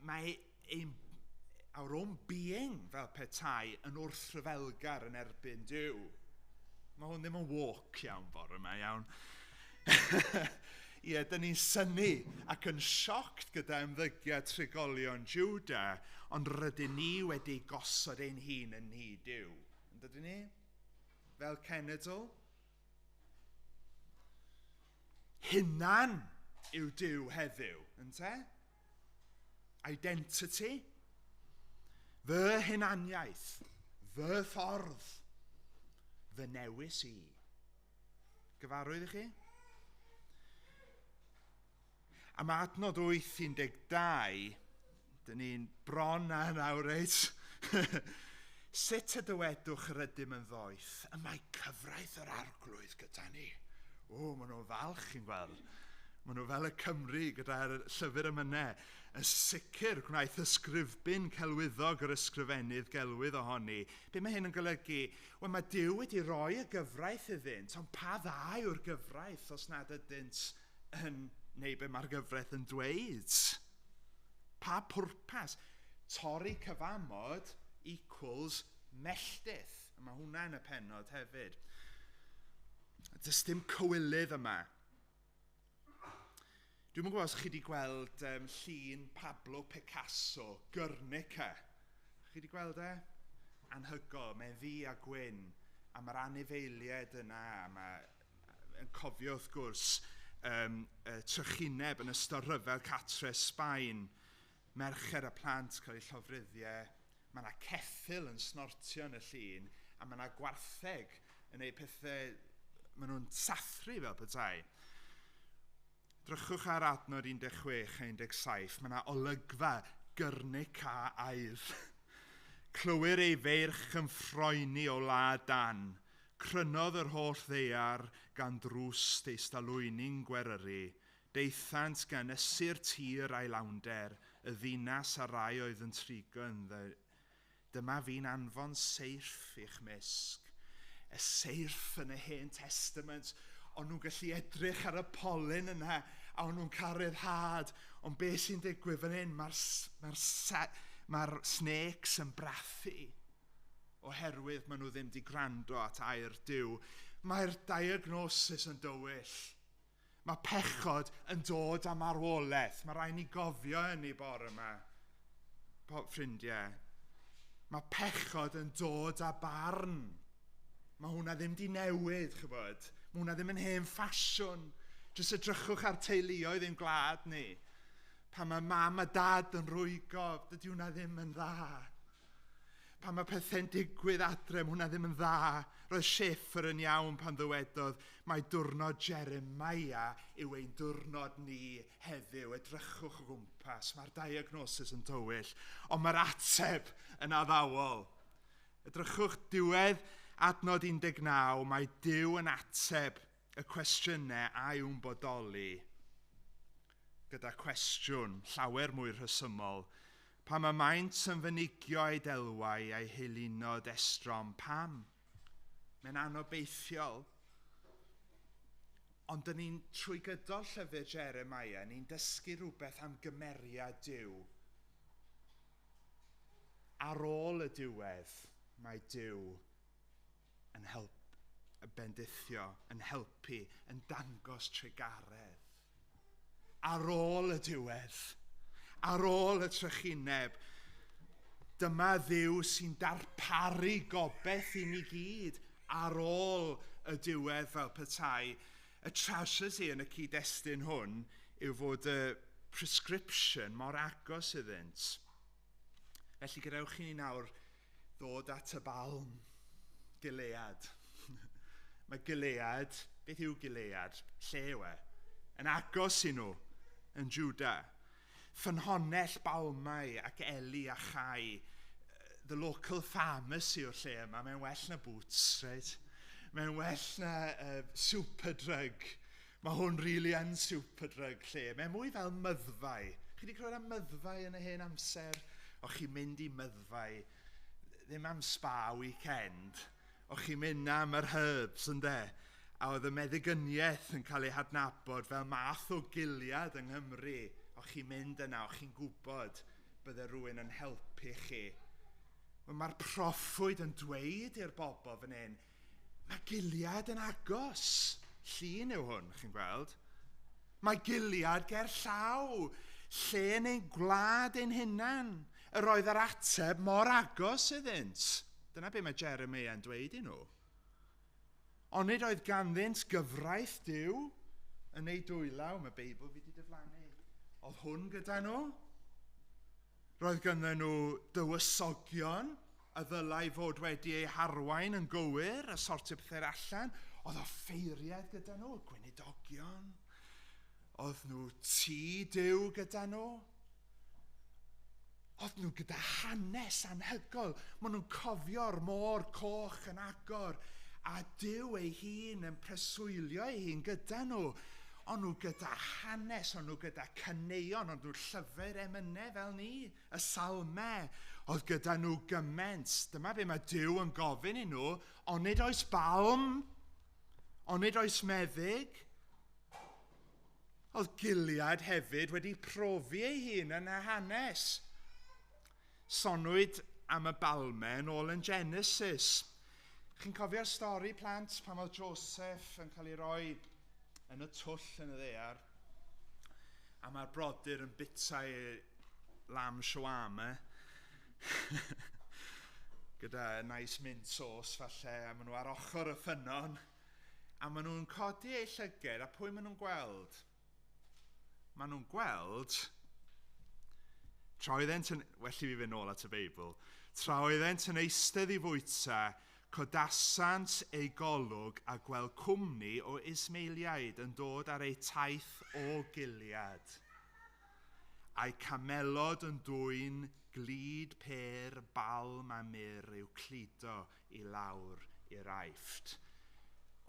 Mae our own being fel petai yn wrthryfelgar yn erbyn Duw. Mae hwn ddim yn walk iawn bore yma, iawn. Dyn ni'n synnu ac yn sioct gyda ymddygiad trigolion Jwda, ond rydyn ni wedi gosod ein hun yn ni Duw. Ydyn ni? Fel cenedl? Hunan yw Duw heddiw, ynte? Identity? Fy hunaniaeth, fy ffordd, fy newis i. Gyfarwydd i chi? Am adnod 8:12, dyn ni'n bron a nawr reit. Sut y dywedwch yr ydym yn ddoeth, y mae cyfraith yr arglwydd gyda ni. Maen nhw'n falch chi'n gweld. Maen nhw fel y Cymru gyda'r llyfr ymynau. Yn sicr gwnaeth ysgrifbyn celwyddog yr ysgrifennydd gelwydd ohoni. Be mae hyn yn golygu? Wel, mae Duw wedi rhoi y gyfraith iddynt, ond pa dda yw'r gyfraith os nad ydynt yn neu be mae'r gyfraith yn dweud? Pa pwrpas? Torri cyfamod equals melltith. Mae hwnna yn y pennod hefyd. Does dim cywilydd yma. Dwi'n gwybod os chi wedi gweld llun Pablo Picasso, Guernica. Chi wedi gweld e? Anhygol, mae'n ddu a gwyn, a mae'r anifeiliaid yna, mae'n cofio wrth gwrs trychineb yn ystod rhyfel Catre Sbaen, mercher y plant cael eu llofruddiau, mae yna ceffyl yn snortio yn y llun, a mae yna gwartheg yn ei pethau, maen nhw'n sathru fel petai. Drychwch ar adnod 16 a 17, mae yna olygfa Guernica aidd. Clywir ei feirch yn ffroeni o la dan, crynodd yr holl ddeiar gan drws deistalwyni'n gweryru, deithant gan ysu'r tir a'i lawnder, y ddinas a rai oedd yn trigo ynddo. Dyma fi'n anfon seirff i'ch misg. Y seirff yn y Hen Testament, ond nhw'n gallu edrych ar y polyn yna, a ond nhw'n cael ryddhad. Ond beth sy'n digwydd fan hyn, mae'r snakes yn brathu, oherwydd maen nhw ddim di gwrando at air Duw. Mae'r diagnosis yn dywyll. Mae pechod yn dod am arwolaeth. Mae rhaid ni gofio hynny bore yma. Ffrindiau. Mae pechod yn dod â barn. Mae hwnna ddim di newid, chybod. Mae hwnna ddim yn hen ffasiwn. Jyst edrychwch ar teuluoedd ein gwlad ni. Pan mae mam a dad yn rwygo, dydy hwnna ddim yn dda. Pan mae pethau'n digwydd adre, mae hwnna ddim yn dda. Roedd Schaeffer yn iawn pan ddywedodd, mae diwrnod Jeremiah yw ein diwrnod ni heddiw. Edrychwch o gwmpas, mae'r diagnosis yn tywyll, ond mae'r ateb yn addawol. Edrychwch diwedd adnod 19, mae Duw yn ateb y cwestiynau a yw'n bodoli gyda cwestiwn llawer mwy rhesymol. Pa mae maint yn fynigio ei delwau a'i helunod estron pam? Mae'n anobeithiol. Ond dyn ni'n trwy gydol llyfr Jeremiah, ni'n dysgu rhywbeth am gymeriad Duw. Ar ôl y diwedd, mae Duw yn bendithio, yn helpu, yn dangos tregaredd. Ar ôl y diwedd, ar ôl y trychineb, dyma Dduw sy'n darparu gobeith i ni gyd ar ôl y diwedd fel petai. Y tragedy yn y cyd-destun hwn yw fod y prescription mor agos iddynt. Felly gadewch i ni nawr ddod at y balm, Gilead. Mae Gilead, beth yw Gilead? Lle yw e? Yn agos i nhw, yn Jwda. Ffynhonnell balmau ac eli a chai, the local pharmacy o'r lle yma, mae'n well na Boots, right? Mae'n well na Superdrug. Mae hwn really yn Superdrug lle. Mae'n mwy fel myddfau. Chi wedi clywed am myddfau yn y hen amser? O chi'n mynd i myddfau, ddim am spa weekend, o chi'n mynd am yr herbs ynde, a oedd y meddygyniaeth yn cael ei hadnabod fel math o giliad yng Nghymru, o chi'n mynd yna, o chi'n gwybod bydde rhywun yn helpu chi. Mae'r proffwyd yn dweud i'r bobl fan hyn, mae giliad yn agos. Llun yw hwn, chi'n gweld? Mae giliad ger llaw, lle neu'n gwlad ein hunan. Yr oedd yr ateb mor agos iddynt. Dyna be mae Jeremiah yn dweud i nhw. Ond nid oedd ganddynt gyfraith Duw yn ei dwylaw, mae Beibl fi wedi diflannu. Oedd hwn gyda nhw. Roedd gyda nhw dywysogion, a ddylai fod wedi ei harwain yn gywir, a sortio pethau allan. Oedd offeiriad gyda nhw, gweinidogion. Oedd nhw tŷ Duw gyda nhw. Oedd nhw gyda hanes anhygoel. Maen nhw'n cofio'r môr coch yn agor, a Duw ei hun yn preswylio ei hun gyda nhw. Ond nhw gyda hanes, ond nhw gyda caneuon, ond nhw llyfr emynau fel ni, y salmau. Oedd gyda nhw gyment. Dyma be mae Duw yn gofyn i nhw, ond nid oes balm, ond nid oes meddyg. Oedd Gilead hefyd wedi profi ei hun yn y hanes. Sonwyd am y balmau yn ôl yn Genesis. Chi'n cofio'r stori plant pan oedd Joseph yn cael ei roi yn y twll yn y ddaear, a mae'r brodyr yn bitau lamb shawarma gyda nice mint sauce falle, a maen nhw ar ochr y ffynon, a maen nhw'n codi eu llyged, a pwy maen nhw'n gweld? Maen nhw'n gweld, tra oeddent yn, well i fi fynd nôl at y Beibl, tra oeddent yn eistedd i fwyta, codasant ei golwg a gweld cwmni o Ismaeliaid yn dod ar ei taith o Gilead. A'i camelod yn dwyn glid per balm a myr i'w cludo i lawr i'r Aifft.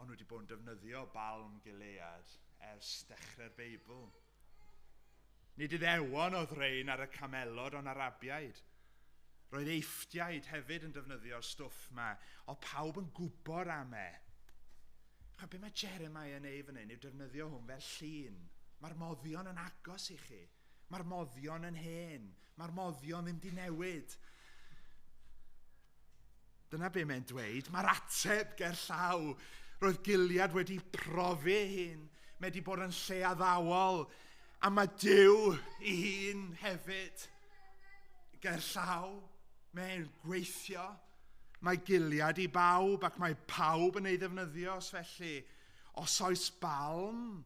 Ond nhw wedi bod yn defnyddio balm Gilead ers dechrau'r Beibl. Nid iddewon oedd rein ar y camelod o'n Arabiaid. Roedd Eifftiaid hefyd yn defnyddio'r stwff yma, o pawb yn gwybod am e. Be mae Jeremiah yn ei fan hyn yw defnyddio hwn fel llun. Mae'r moddion yn agos i chi. Mae'r moddion yn hen. Mae'r moddion ddim di newid. Dyna be mae'n dweud. Mae'r ateb ger llaw. Roedd Gilead wedi profi hun. Mae wedi bod yn lle addawol. A mae Duw ei hun hefyd ger llaw. Mae'n gweithio. Mae Gilead i bawb ac mae pawb yn ei ddefnyddio os felly. Os oes balm,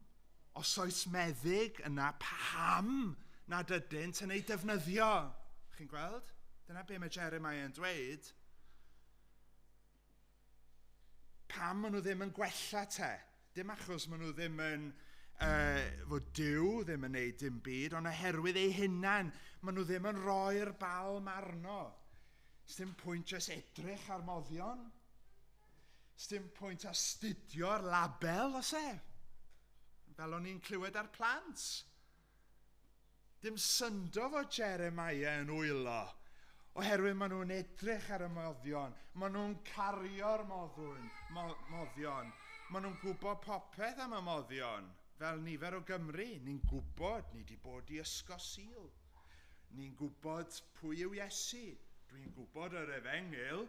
os oes meddyg, yna pam nad ydynt yn ei defnyddio. Chi'n gweld? Dyna be mae Jeremiah yn dweud. Pam maen nhw ddim yn gwella te? Dim achos maen nhw ddim yn fod Duw ddim yn neud dim byd, ond oherwydd ei hunan, maen nhw ddim yn rhoi'r balm arno. Sdim pwynt jyst edrych ar moddion. Sdim pwynt astudio'r label, os e. Fel o'n i'n clywed ar plant. Dim syndo fod Jeremiah yn wylo, oherwydd maen nhw'n edrych ar y moddion. Maen nhw'n cario'r moddion. Maen nhw'n gwybod popeth am y moddion. Fel nifer o Gymru, ni'n gwybod, ni wedi bod i ysgol Sul. Ni'n gwybod pwy yw Iesu. Dwi'n gwybod yr Efengil.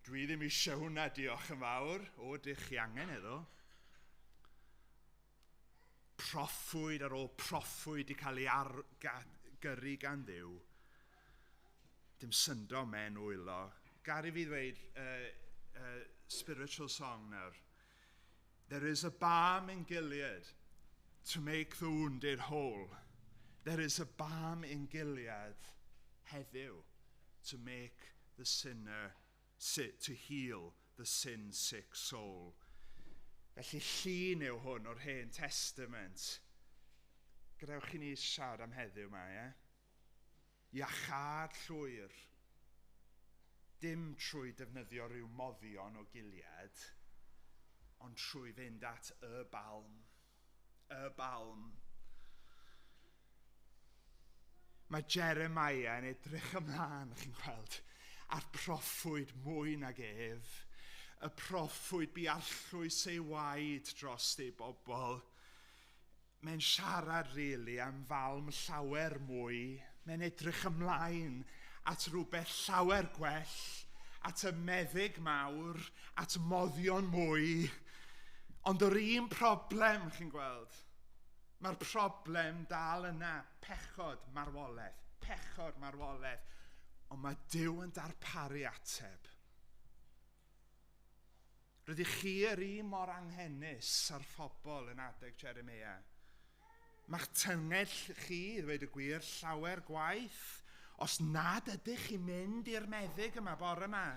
Dwi ddim eisiau hwnna, diolch yn fawr. O, dych chi angen iddo. Proffwyd ar ôl proffwyd i cael ei gyrru gan Dduw. Dim syndo mewn wylo. Gari fi ddweud spiritual song nawr. There is a balm in Gilead to make the wounded whole. There is a balm in Gilead heddiw to make the sinner to heal the sin-sick soul. Felly llun yw hwn o'r Hen Testament. Gadewch i ni siarad am heddiw yma, ie? Iachad llwyr. dim trwy defnyddio rhyw moddion o Gilead, ond trwy fynd at y balm. Y balm. Mae Jeremiah yn edrych ymlaen, chi'n gweld, a'r proffwyd mwy nag ef. Y proffwyd buarllwys ei waed dros ei bobl. Mae'n siarad rili am falm llawer mwy. Mae'n edrych ymlaen at rhywbeth llawer gwell, at y meddyg mawr, at moddion mwy. Ond yr un problem, chi'n gweld, mae'r problem dal yna, pechod marwolaeth, ond mae Duw yn darparu ateb. Rydych chi yr un mor anghennus ar phobl yn adeg Jeremia. Ma'ch tyngell chi, ddweud y gwir, llawer gwaith, os nad ydych chi'n mynd i'r meddyg yma bore yma.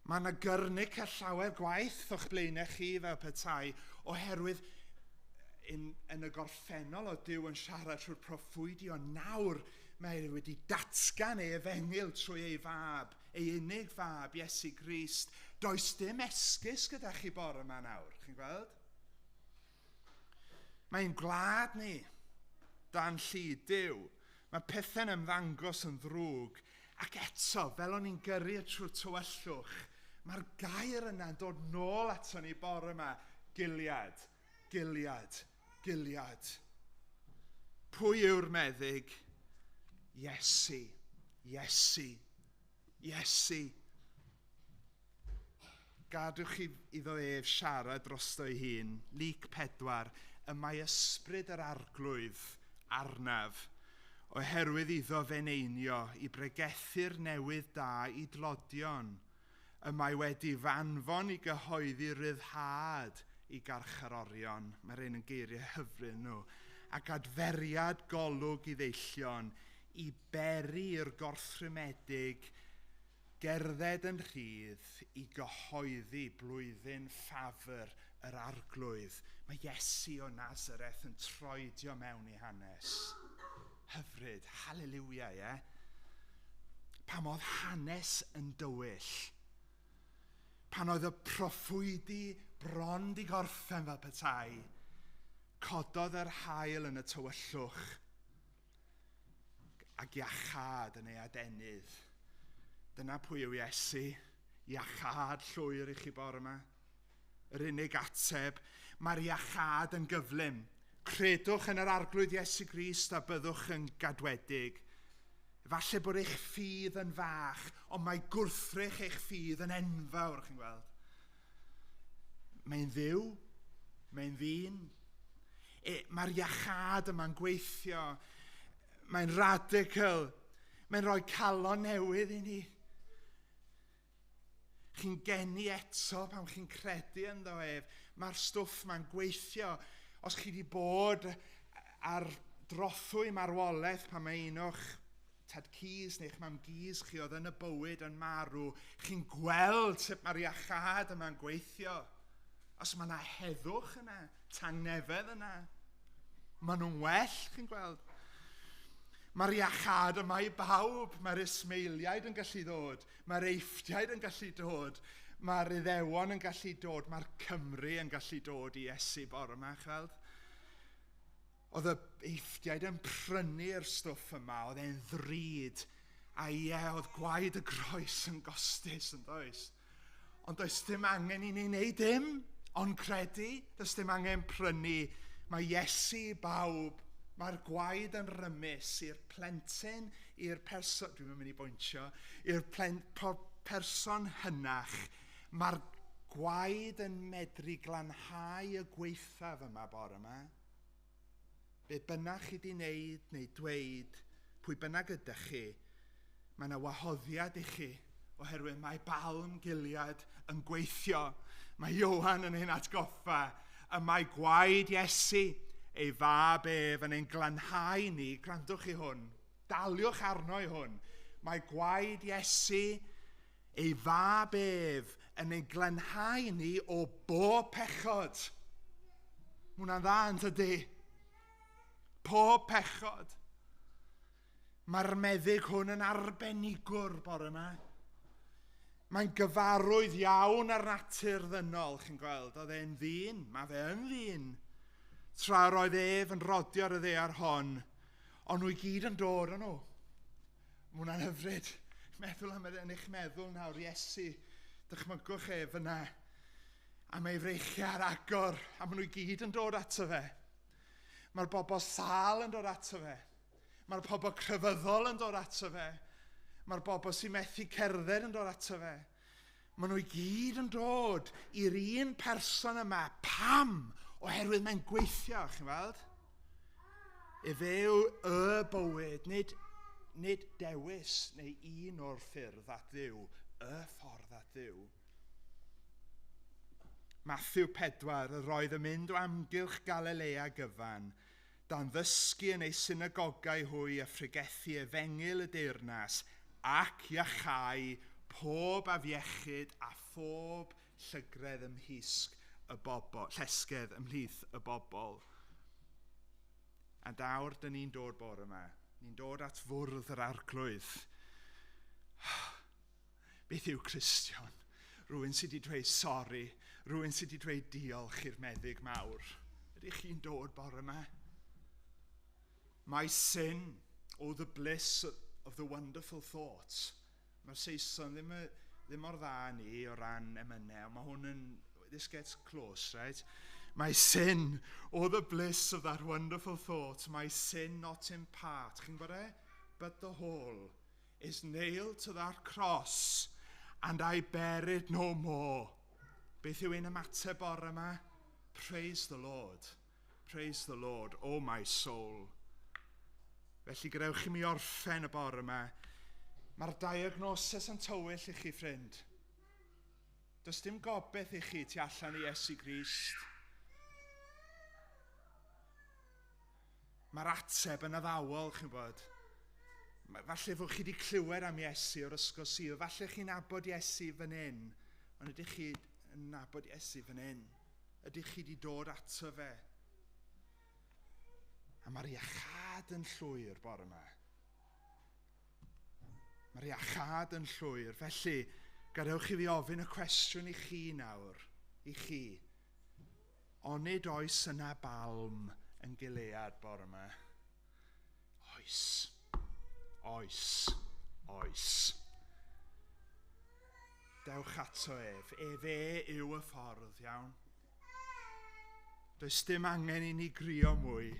Mae yna gyrnic a llawer gwaith o'ch blaenau chi fel petai, oherwydd yn y gorffennol o Duw yn siarad trwy'r proffwydio, nawr mae wedi datgan ei efengil trwy ei fab, ei unig fab, Iesu Grist. Does dim esgus gyda chi bore yma nawr, chi'n gweld? Mae'n gwlad ni dan llyd Duw. Mae pethau'n ymddangos yn ddrwg. Ac eto, fel o'n i'n gyrru trwy'r tywyllwch, mae'r gair yna'n dod nôl ato ni bore yma. Gilead, Gilead, Gilead. Pwy yw'r meddyg? Iesu, Iesu, Iesu. Gadwch chi iddo ef siarad drosto'i hun. Luc 4, y mae ysbryd yr arglwydd arnaf, oherwydd iddo feneinio i bregethu'r newydd da i dlodion, y mae wedi fanfon i gyhoeddi ryddhad i garcharorion. Mae'r un yn geiriau hyfryd nhw. Ac adferiad golwg i ddeillion, i beri'r gorthrymedig, gerdded yn rhydd i gyhoeddi blwyddyn ffafr yr arglwydd. Mae Iesu o Nazareth yn troedio mewn i hanes. Hyfryd, hallelujah, ie? Pam oedd hanes yn dywyll. Pan oedd y proffwydi bron di gorffen fel petai, cododd yr haul yn y tywyllwch ac iachad yn ei adenydd. Dyna pwy yw Iesu, iachad llwyr i chi bore yma. Yr unig ateb, mae'r iachad yn gyflym. Credwch yn yr arglwydd Iesu Grist a byddwch yn gadwedig. Falle bod eich ffydd yn fach, ond mae gwrthrych eich ffydd yn enfawr, chi'n gweld. Mae'n dduw, mae'n ddyn. Mae'r iachad yma'n gweithio. Mae'n radical. Mae'n rhoi calon newydd i ni. Chi'n geni eto pan chi'n credu ynddo ef. Mae'r stwff ma'n gweithio. Os chi wedi bod ar drothwy marwolaeth pan mae un o'ch tad cys neu'ch mam gys chi oedd yn y bywyd yn marw, chi'n gweld sut mae'r iachad yma'n gweithio. Os mae yna heddwch yna, tangnefedd yna, maen nhw'n well, chi'n gweld. Mae'r iachad yma i bawb, mae'r ismeiliaid yn gallu dod, mae'r eifftiaid yn gallu dod, mae'r Iddewon yn gallu dod, mae'r Cymru yn gallu dod i Iesu bore yma, chweld. Oedd y eifftiaid yn prynu'r stwff yma, oedd e'n ddrud, a oedd gwaed y groes yn gostus yn does. Ond does dim angen i ni wneud dim, ond credu, does dim angen prynu. Mae Iesu i bawb, mae'r gwaed yn rymus i'r plentyn, i'r person, dwi'n mynd i bwyntio, i'r person hynach. Mae'r gwaed yn medru glanhau y gweithaf yma bore yma. Be bynnag chi di wneud neu dweud, pwy bynnag ydych chi, mae yna wahoddiad i chi, oherwydd mae balm Gilead yn gweithio. Mae Ioan yn ein atgoffa, a mae gwaed Iesu, ei fab ef, yn ein glanhau ni. Grandwch i hwn, daliwch arno i hwn. Mae gwaed Iesu, ei fab ef, yn ein glanhau ni o bob pechod. Mae hwnna'n dda yn tydi? Pob pechod. Mae'r meddyg hwn yn arbenigwr bore yma. Mae'n gyfarwydd iawn ar natur ddynol, chi'n gweld. Oedd e'n ddyn, mae fe yn ddyn. Tra roedd ef yn rodio ar y ddaear hon, ond nhw i gyd yn dod yn nhw. Mae hwnna'n hyfryd. Meddwl am yn eich meddwl nawr, Iesu, dychmygwch fyna. A mae freichiau'r agor, a maen nhw i gyd yn dod ato fe. Mae'r bobl sal yn dod ato fe. Mae'r bobl crefyddol yn dod ato fe. Mae'r bobl sy'n methu cerdded yn dod ato fe. Maen nhw i gyd yn dod i'r un person yma. Pam? Oherwydd mae'n gweithio, chi'n weld? Efe yw y bywyd, nid dewis neu un o'r ffyrdd at Dduw, y ffordd at Dduw. Matthew 4, yr oedd yn mynd o amgylch Galilea gyfan, dan ddysgu yn ei synagogau hwy a phregethu efengyl y deyrnas, ac iachau pob afiechyd a phob llygredd ymhlith y bobl, llesgedd ymhlith y bobl. A dawr, dyn ni'n dod bore yma. Ni'n dod at fwrdd yr arglwydd. Beth yw Cristion? Rwy'n sydd wedi dweud sori, rwy'n sydd wedi dweud diolch i'r meddyg mawr. Ydych chi'n dod bore yma? My sin, oh the bliss of the wonderful thoughts. Mae'r Saeson ddim o'r dda ni o ran emynau, mae hwn yn, this gets close, right? My sin, oh the bliss of that wonderful thought, my sin not in part, chi'n gwybod e? But the whole is nailed to that cross, and I bear it no more. Beth yw ein ymateb bore yma? Praise the Lord. Praise the Lord, oh my soul. Felly gadewch i mi orffen y bore yma. Mae'r diagnosis yn tywyll i chi, ffrind. Does dim gobeith i chi tu allan i Iesu Grist. Mae'r ateb yn addawol, chi'n bod. Falle fod chi wedi clywed am Iesu o'r ysgol Sul. Falle chi'n nabod Iesu fan hyn. Ond ydych chi yn nabod Iesu fan hyn? Ydych chi wedi dod ato fe? A mae'r iachad yn llwyr bore yma. Mae'r iachad yn llwyr. Felly, gadewch i fi ofyn y cwestiwn i chi nawr. I chi. Onid oes yna balm yn Gilead bore yma? Oes. Oes. Oes. Dewch ato ef. Efe yw y ffordd, iawn. Does dim angen i ni grio mwy.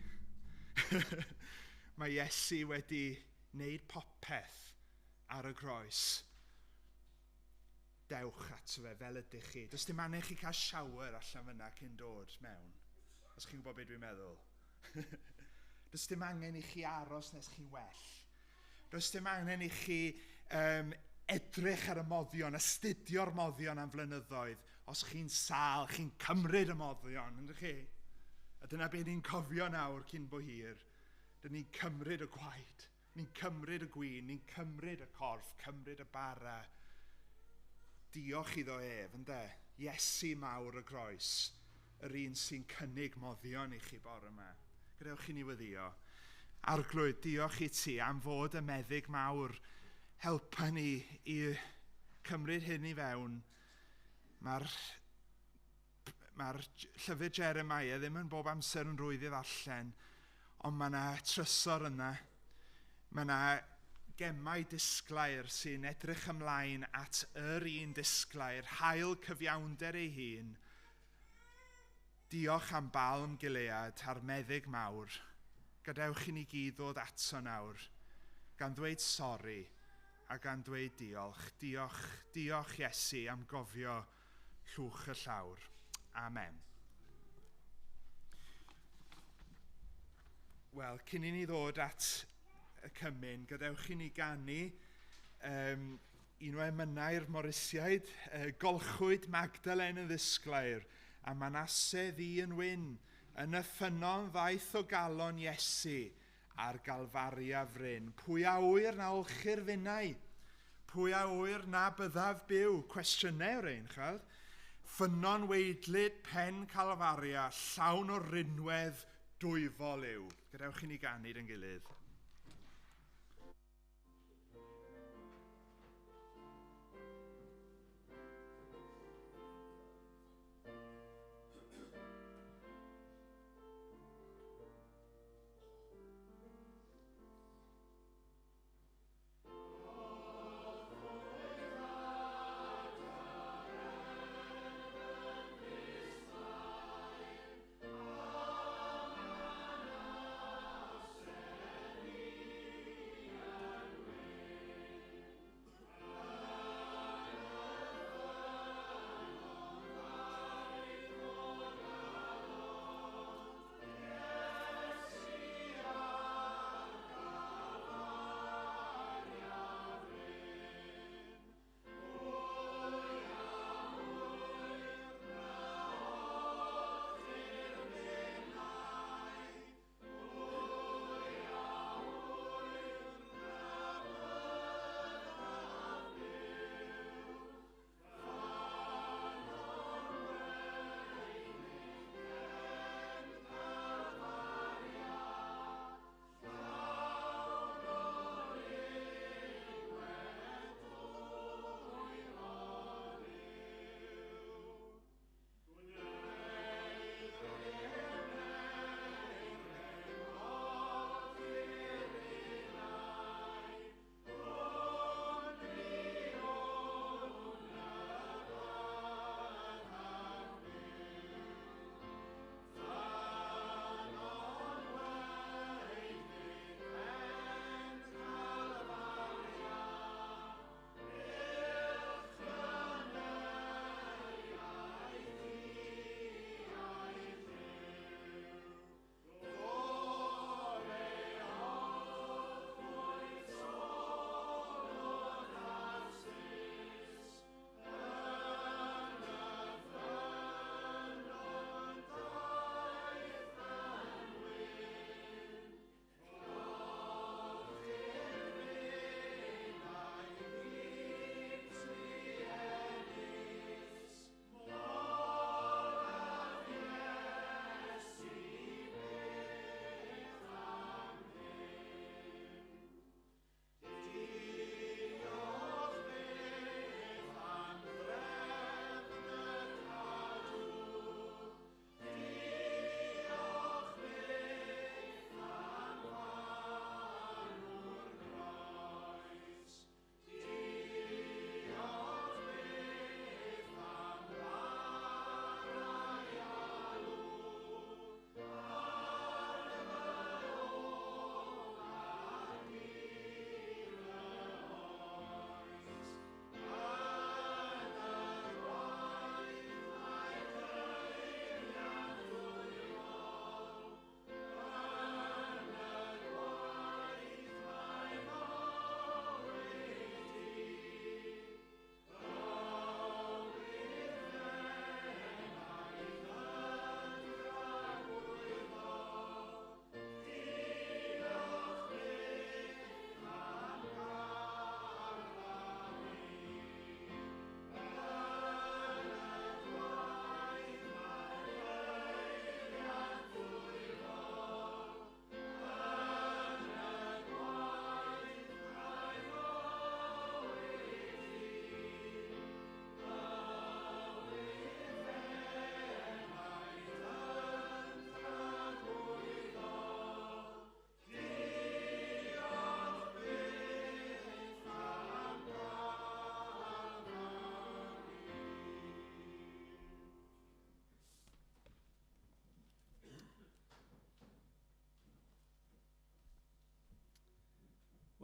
Mae Iesu wedi wneud popeth ar y groes. Dewch ato fe fel ydych chi. Does dim angen chi cael siawer allan fyna cyn dod mewn. Os chi'n gwybod beth dwi'n meddwl. Does dim angen i chi aros nes chi'n well. Does dim angen i chi edrych ar y moddion, astudio'r moddion am flynyddoedd. Os chi'n sal, chi'n cymryd y moddion, ydych chi? A dyna beth ni'n cofio nawr cyn bo hir. Dyn ni'n cymryd y gwaed, ni'n cymryd y gwyn, ni'n cymryd y corff, cymryd y bara. Diolch iddo ef, ynde? Iesu mawr y groes, yr un sy'n cynnig moddion i chi bore yma. Gadewch i ni weddio. Arglwydd, diolch i ti am fod y meddyg mawr. Helpa ni i cymryd hyn i fewn. Mae'r llyfr Jeremiah ddim yn bob amser yn rwydd i ddarllen, ond mae yna trysor yna. Mae yna gemau disglair sy'n edrych ymlaen at yr un disglair, hael cyfiawnder ei hun. Diolch am balm Gilead a'r meddyg mawr. Gadewch i ni gyd ddod ato nawr, gan ddweud sori a gan ddweud diolch. Diolch, diolch Iesu am gofio llwch y llawr. Amen. Wel, cyn i ni ddod at y cymyn, gadewch i ni ganu un o emynau'r Morisiaid, golchwyd Magdalen y ddisglair, a Manasseh ddi yn wyn, yn y ffynon ddaeth o galon Iesu ar Galfaria fryn. Pwy a wyr na olchi'r finnau? Pwy a wyr na byddaf byw? Cwestiynau o'r ein, chald? Ffynon weidlyd pen Calfaria, llawn o rinwedd dwyfol yw. Gadewch i ni ganid yn gilydd.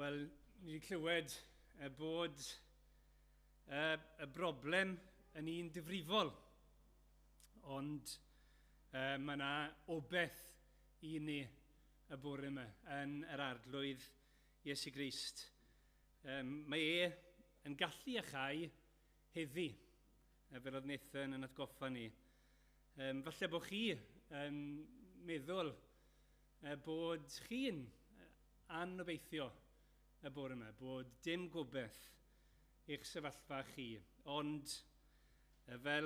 Wel, ni wedi clywed bod y broblem yn un difrifol, ond mae yna obeth i ni y bore yma yn yr arglwydd Iesu Grist. Mae e yn gallu achau heddi, fel oedd Nathan yn atgoffa ni. Falle bod chi yn meddwl bod chi'n anobeithio y bore yma, bod dim gobeith i'ch sefyllfa chi. Ond fel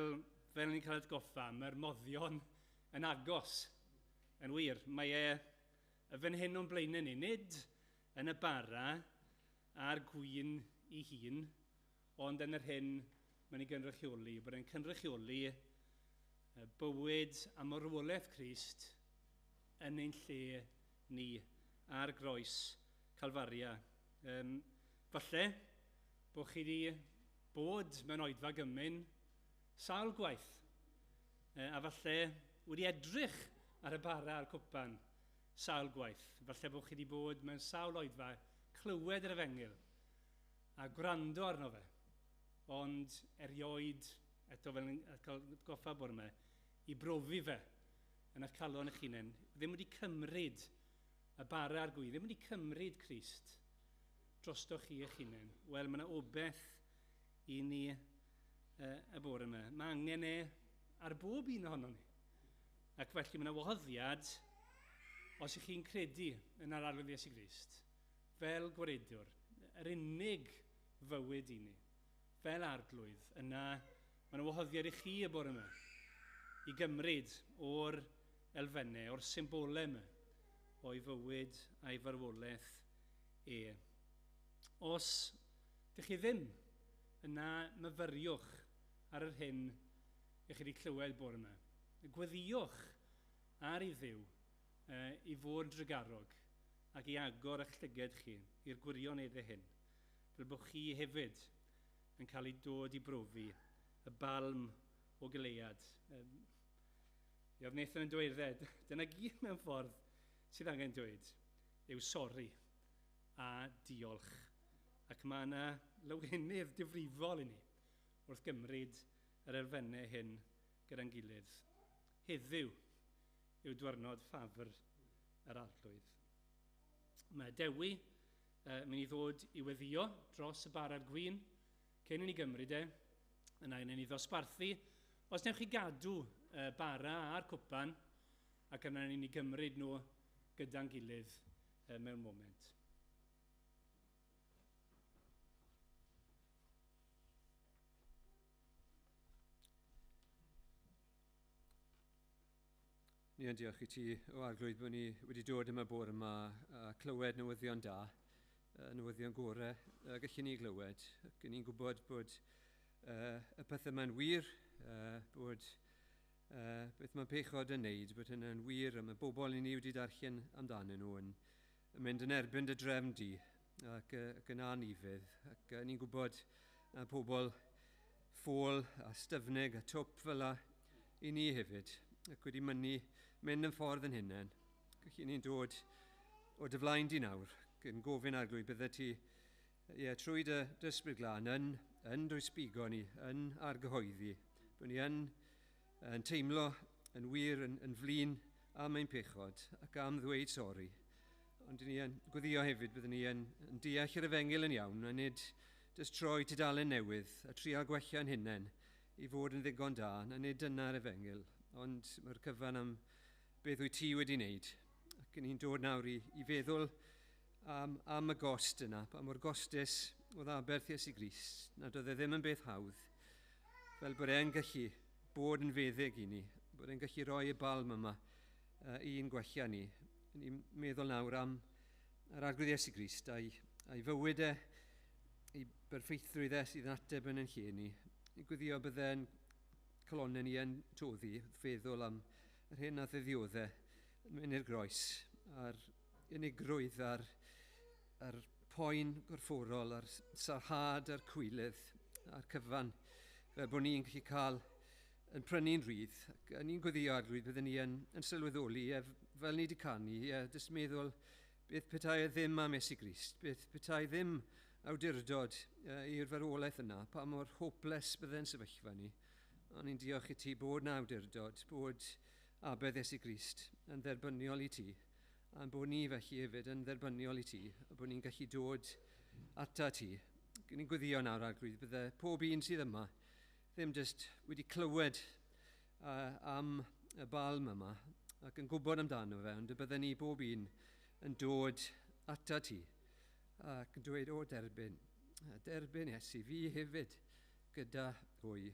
ni'n cael atgoffa, mae'r moddion yn agos. Yn wir, mae e fan hyn o'n blaenau ni, nid yn y bara a'r gwyn ei hun, ond yn yr hyn mae'n ei gynrychioli, bod e'n cynrychioli bywyd a marwolaeth Crist yn ein lle ni ar groes Calfaria. Falle bod chi wedi bod mewn oedfa gymyn sawl gwaith, a falle wedi edrych ar y bara a'r cwpan sawl gwaith. Falle bod chi wedi bod mewn sawl oedfa, clywed yr efengil a gwrando arno fe, ond erioed, eto fel ni'n cael goffa bore yma, i brofi fe yn eich calon eich hunain, ddim wedi cymryd y bara a'r gwy, ddim wedi cymryd Crist drostoch chi eich hunain. Wel, mae yna obeth i ni y bore yma. Mae angen ar bob un ohono ni. Ac felly mae yna wahoddiad, os ych chi'n credu yn yr arglwydd Iesu Grist, fel gwaredwr, yr unig fywyd i ni, fel arglwydd, yna mae yna wahoddiad i chi y bore yma i gymryd o'r elfennau, o'r symbolau yma, o'i fywyd a'i farwolaeth e. Os ydych chi ddim yna, myfyriwch ar yr hyn ych chi wedi clywed bore yma. Gweddiwch ar ei ddiw i fod drygarog ac i agor eich llyged chi i'r gwirioneddau hyn, fel bod chi hefyd yn cael ei dod i brofi y balm o Gilead. Oedd Nathan yn dweud, dyna gyd mewn ffordd sydd angen dweud, yw sori a diolch. Ac mae yna lawenydd difrifol i ni wrth gymryd yr elfennau hyn gyda'n gilydd. Heddiw yw diwrnod ffafr yr arglwydd. Mae Dewi mynd i ddod i weddio dros y bara'r gwyn cyn i ni gymryd yna i ni ddosbarthu. Os newch chi gadw bara a'r cwpan ac yna ni gymryd nhw gyda'n gilydd mewn moment. Ni yn diolch i ti o arglwydd bod ni wedi dod yma bore yma a clywed newyddion da, newyddion gorau gallwn ni glywed. Ac ni'n gwybod bod y pethau yma'n wir, bod beth mae pechod yn neud, bod hynny'n wir, a mae bobl i ni wedi darllen amdanyn nhw yn mynd yn erbyn dy drefn di ac yn anifydd. Ac ni'n gwybod na pobl ffôl a styfnig a twp fel i ni hefyd, ac wedi mynd yn ffordd yn hunain. Gallwn ni'n dod o dy flaen di nawr, yn gofyn arglwydd bydde ti trwy dy ysbryd glân yn dwysbigo ni, yn argyhoeddi, bod ni yn teimlo yn wir, yn flin am ein pechod ac am ddweud sori. Ond ni yn gweddio hefyd byddwn ni yn deall yr efengil yn iawn, a nid jyst troi tudalen newydd a trial gwella'n hunain i fod yn ddigon da, na nid dyna'r efengil, ond mae'r cyfan am beth wyt ti wedi wneud. Ac ni'n dod nawr i feddwl am y gost yna, pa mor gostus oedd aberth Iesu Grist, nad oedd e ddim yn beth hawdd, fel bod e'n gallu bod yn feddyg i ni, bod e'n gallu rhoi y balm yma i'n gwella ni. Ni'n meddwl nawr am yr arglwydd Iesu Grist a'i fywyd ei berffeithrwydd sydd yn ateb yn lle ni. Ni'n gweddio bydde'n colonnau ni yn toddi, feddwl am yr hyn a ddioddau yn mynd i'r groes, a'r unigrwydd, a'r poen gorfforol, a'r sarhad, a'r cwylydd, a'r cyfan, fel bod ni'n gallu cael yn prynu'n rhydd. Ac ni'n gweddio arglwydd byddwn ni yn sylweddoli, fel ni wedi canu, jyst meddwl Beth petai e ddim am Iesu Grist, beth petai ddim awdurdod i'r farwolaeth yna, pa mor hopeless bydde'n sefyllfa ni. Ond ni'n diolch i ti bod na awdurdod, bod abedd Iesu Grist yn dderbyniol i ti, a'n bod ni felly hefyd yn dderbyniol i ti, a bod ni'n gallu dod ata ti. Gyn ni'n gweddio nawr arglwydd, bydde pob un sydd yma ddim jyst wedi clywed am y balm yma ac yn gwybod amdano fe, ond y bydde ni bob un yn dod ata ti ac yn dweud o derbyn. Derbyn Iesu, fi hefyd gyda hwy.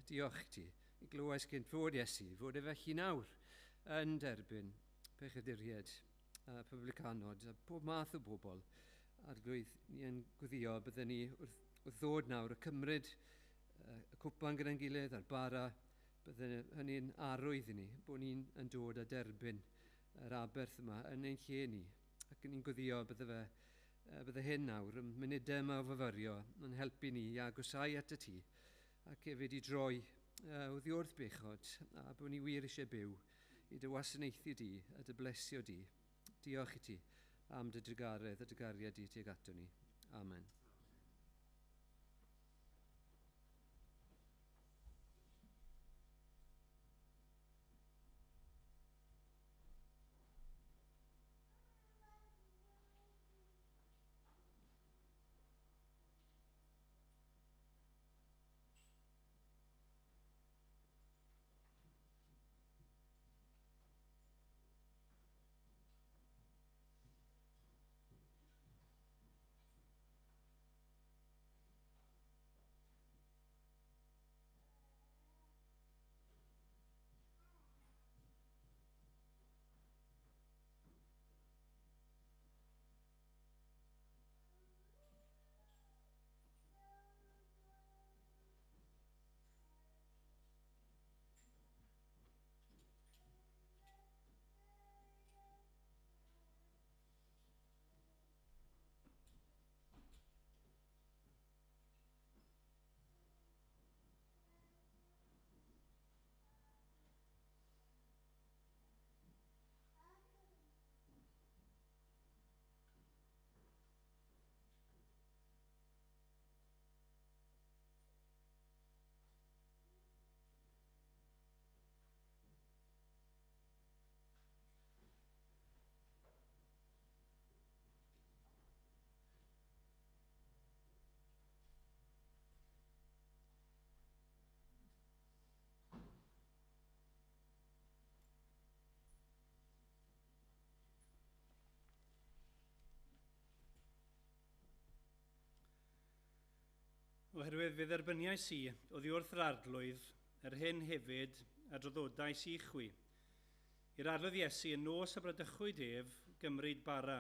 Diolch ti. I glywais gynt fod Iesu, fod e felly nawr yn derbyn pechaduried publicanod a pob math o bobl. Arglwydd, ni yn gweddio bydden ni wrth ddod nawr y cymryd y cwpan gyda'n gilydd a'r bara, bydde hynny'n arwydd i ni, bod ni'n dod a derbyn yr aberth yma yn ein lle ni. Ac ni'n gweddio bydde hyn nawr, y munudau yma o fyfyrio, yn helpu ni i agosau at y ti, ac hefyd i droi oddi wrth bechod, a bod ni wir eisiau byw i dy wasanaethu di a dy blesio di. Diolch i ti am dy drygaredd a dy gariad di tuag ato ni. Amen. Oherwydd fe dderbyniais i oddi wrth yr arglwydd, yr hyn hefyd a droddodais i chwi. I'r arglwydd Iesu yn nos y bradychwyd ef gymryd bara.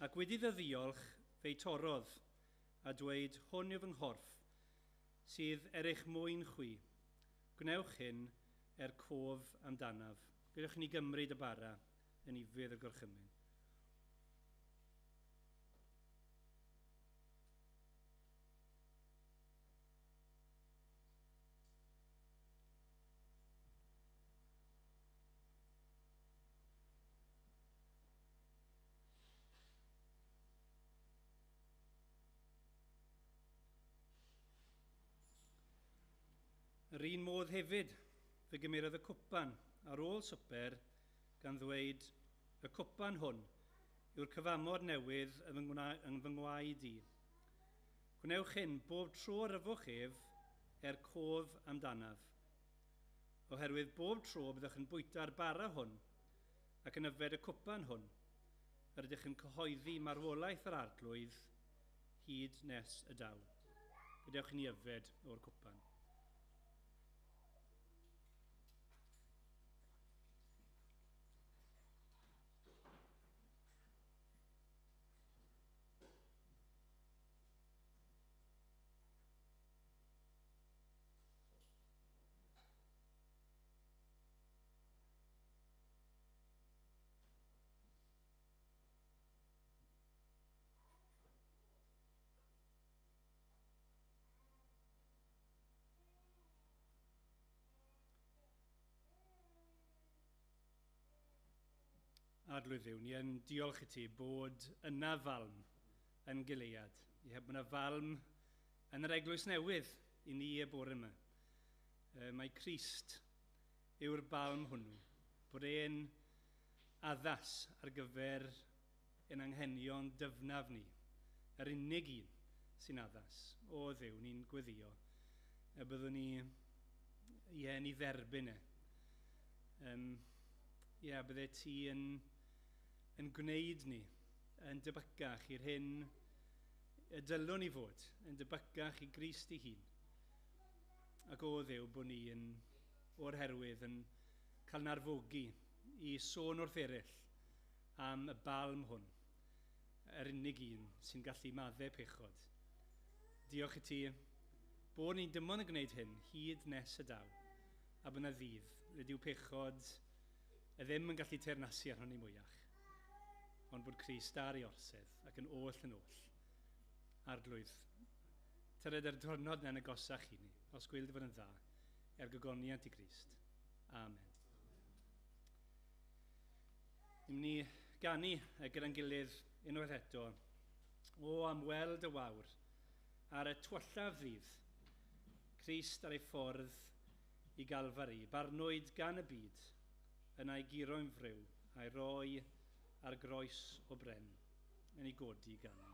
Ac wedi ddyddiolch fe'i torodd a dweud hwn yw fy nghorff sydd er eich mwyn chwi. Gwnewch hyn cof amdanaf. Gwnewch ni gymryd y bara yn ifydd y gorchymyn. Yr un modd hefyd, fe gymerodd y cwpan ar ôl swper gan ddweud, y cwpan hwn yw'r cyfamod newydd yn fy ngwaed i. Gwnewch hyn bob tro ryfwch ef cof amdanaf. Oherwydd bob tro byddwch yn bwyta'r bara hwn ac yn yfed y cwpan hwn, rydych yn cyhoeddi marwolaeth yr arglwydd hyd nes y daw. Gadewch ni yfed o'r cwpan. arglwydd Dduw, ni yn diolch i ti bod yna falm yn Gilead. I heb yna falm yn yr eglwys newydd i ni y bore yma. Mae Crist yw'r balm hwnnw, bod e'n addas ar gyfer ein anghenion dyfnaf ni, yr unig un sy'n addas. O Dduw, ni'n gweddio, y byddwn ni ni dderbyn e. Bydde ti yn gwneud ni yn debycach i'r hyn y dylwn ni fod, yn debycach i Grist ei hun. Ac o Dduw bod ni o'r herwydd yn cael narfogi i sôn wrth eraill am y balm hwn, yr unig un sy'n gallu maddau pechod. Diolch i ti bod ni'n dim ond yn gwneud hyn hyd nes y daw, a bod yna ddydd, rydw pechod y ddim yn gallu teyrnasu arno ni mwyach, ond bod Crist ar ei orsedd ac yn oll arglwydd. Tyred yr diwrnod na'n agosach i ni, os gwyl dy fod yn dda, gogoniant i Grist. Amen. Ni'n mynd i ganu gyda'n gilydd unwaith eto, o am weld y wawr ar y twyllaf ddydd, Crist ar ei ffordd i Galfari, barnwyd gan y byd, yna ei guro'n fryw, a'i roi ar groes o bren, yn ei godi gan ni.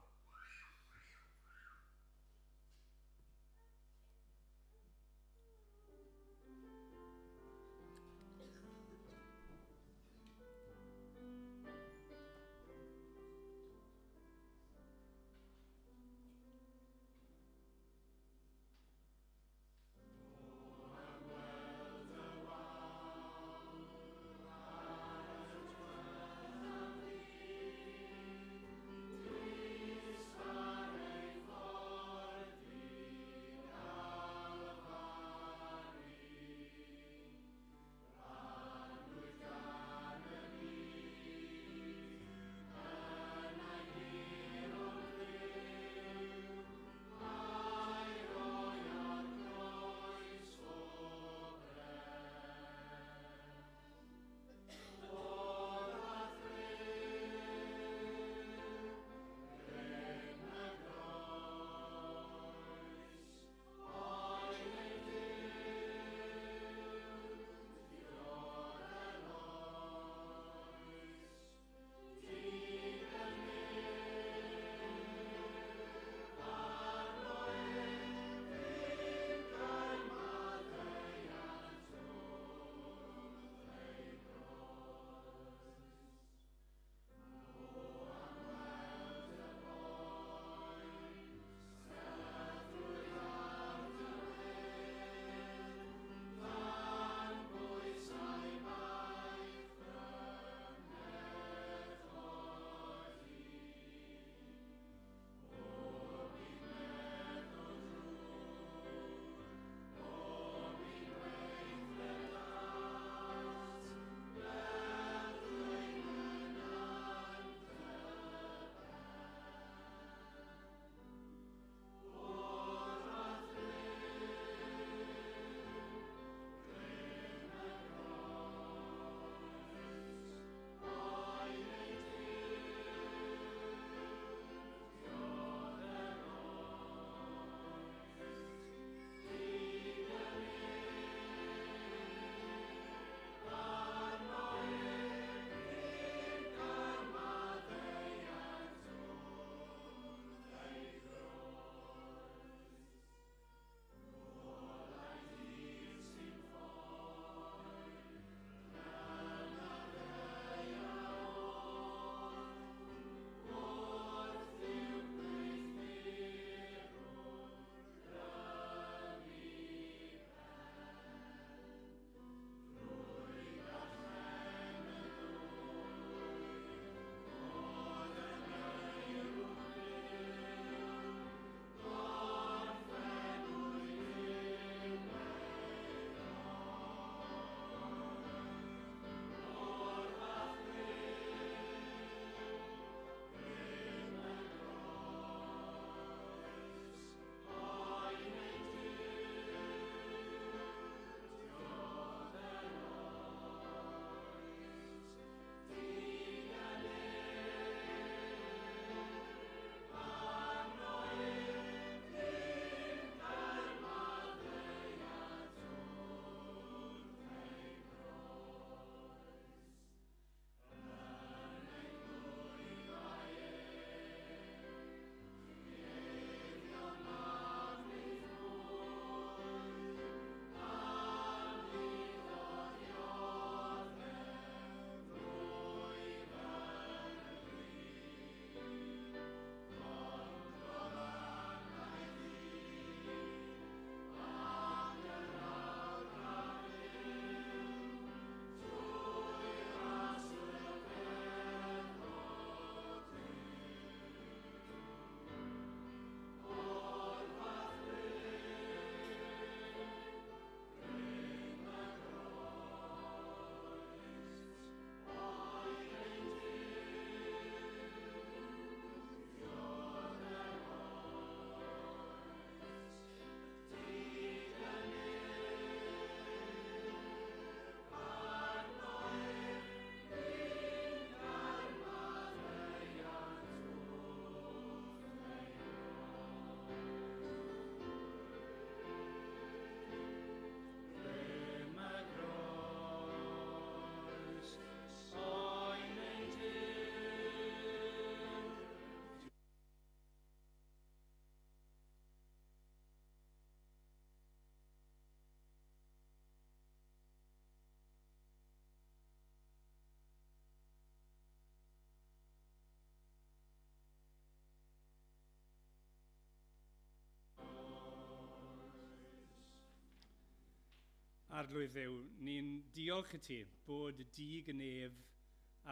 Arglwydd Dduw, ni'n diolch i ti bod dig yn ef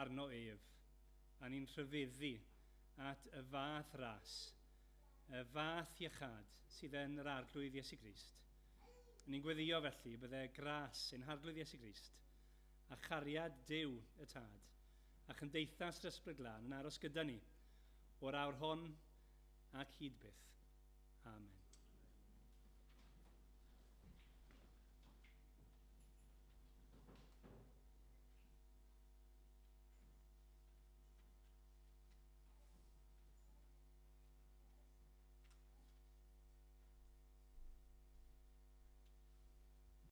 arno ef, a ni'n rhyfeddu at y fath ras, y fath iechad sydd yn yr arglwydd Iesu Grist. Ni'n gweddio felly bydde gras ein harglwydd Iesu Grist a chariad Duw y Tad a chymdeithas yr Ysbryd Glân yn aros gyda ni o'r awr hon ac hyd byth. Amen.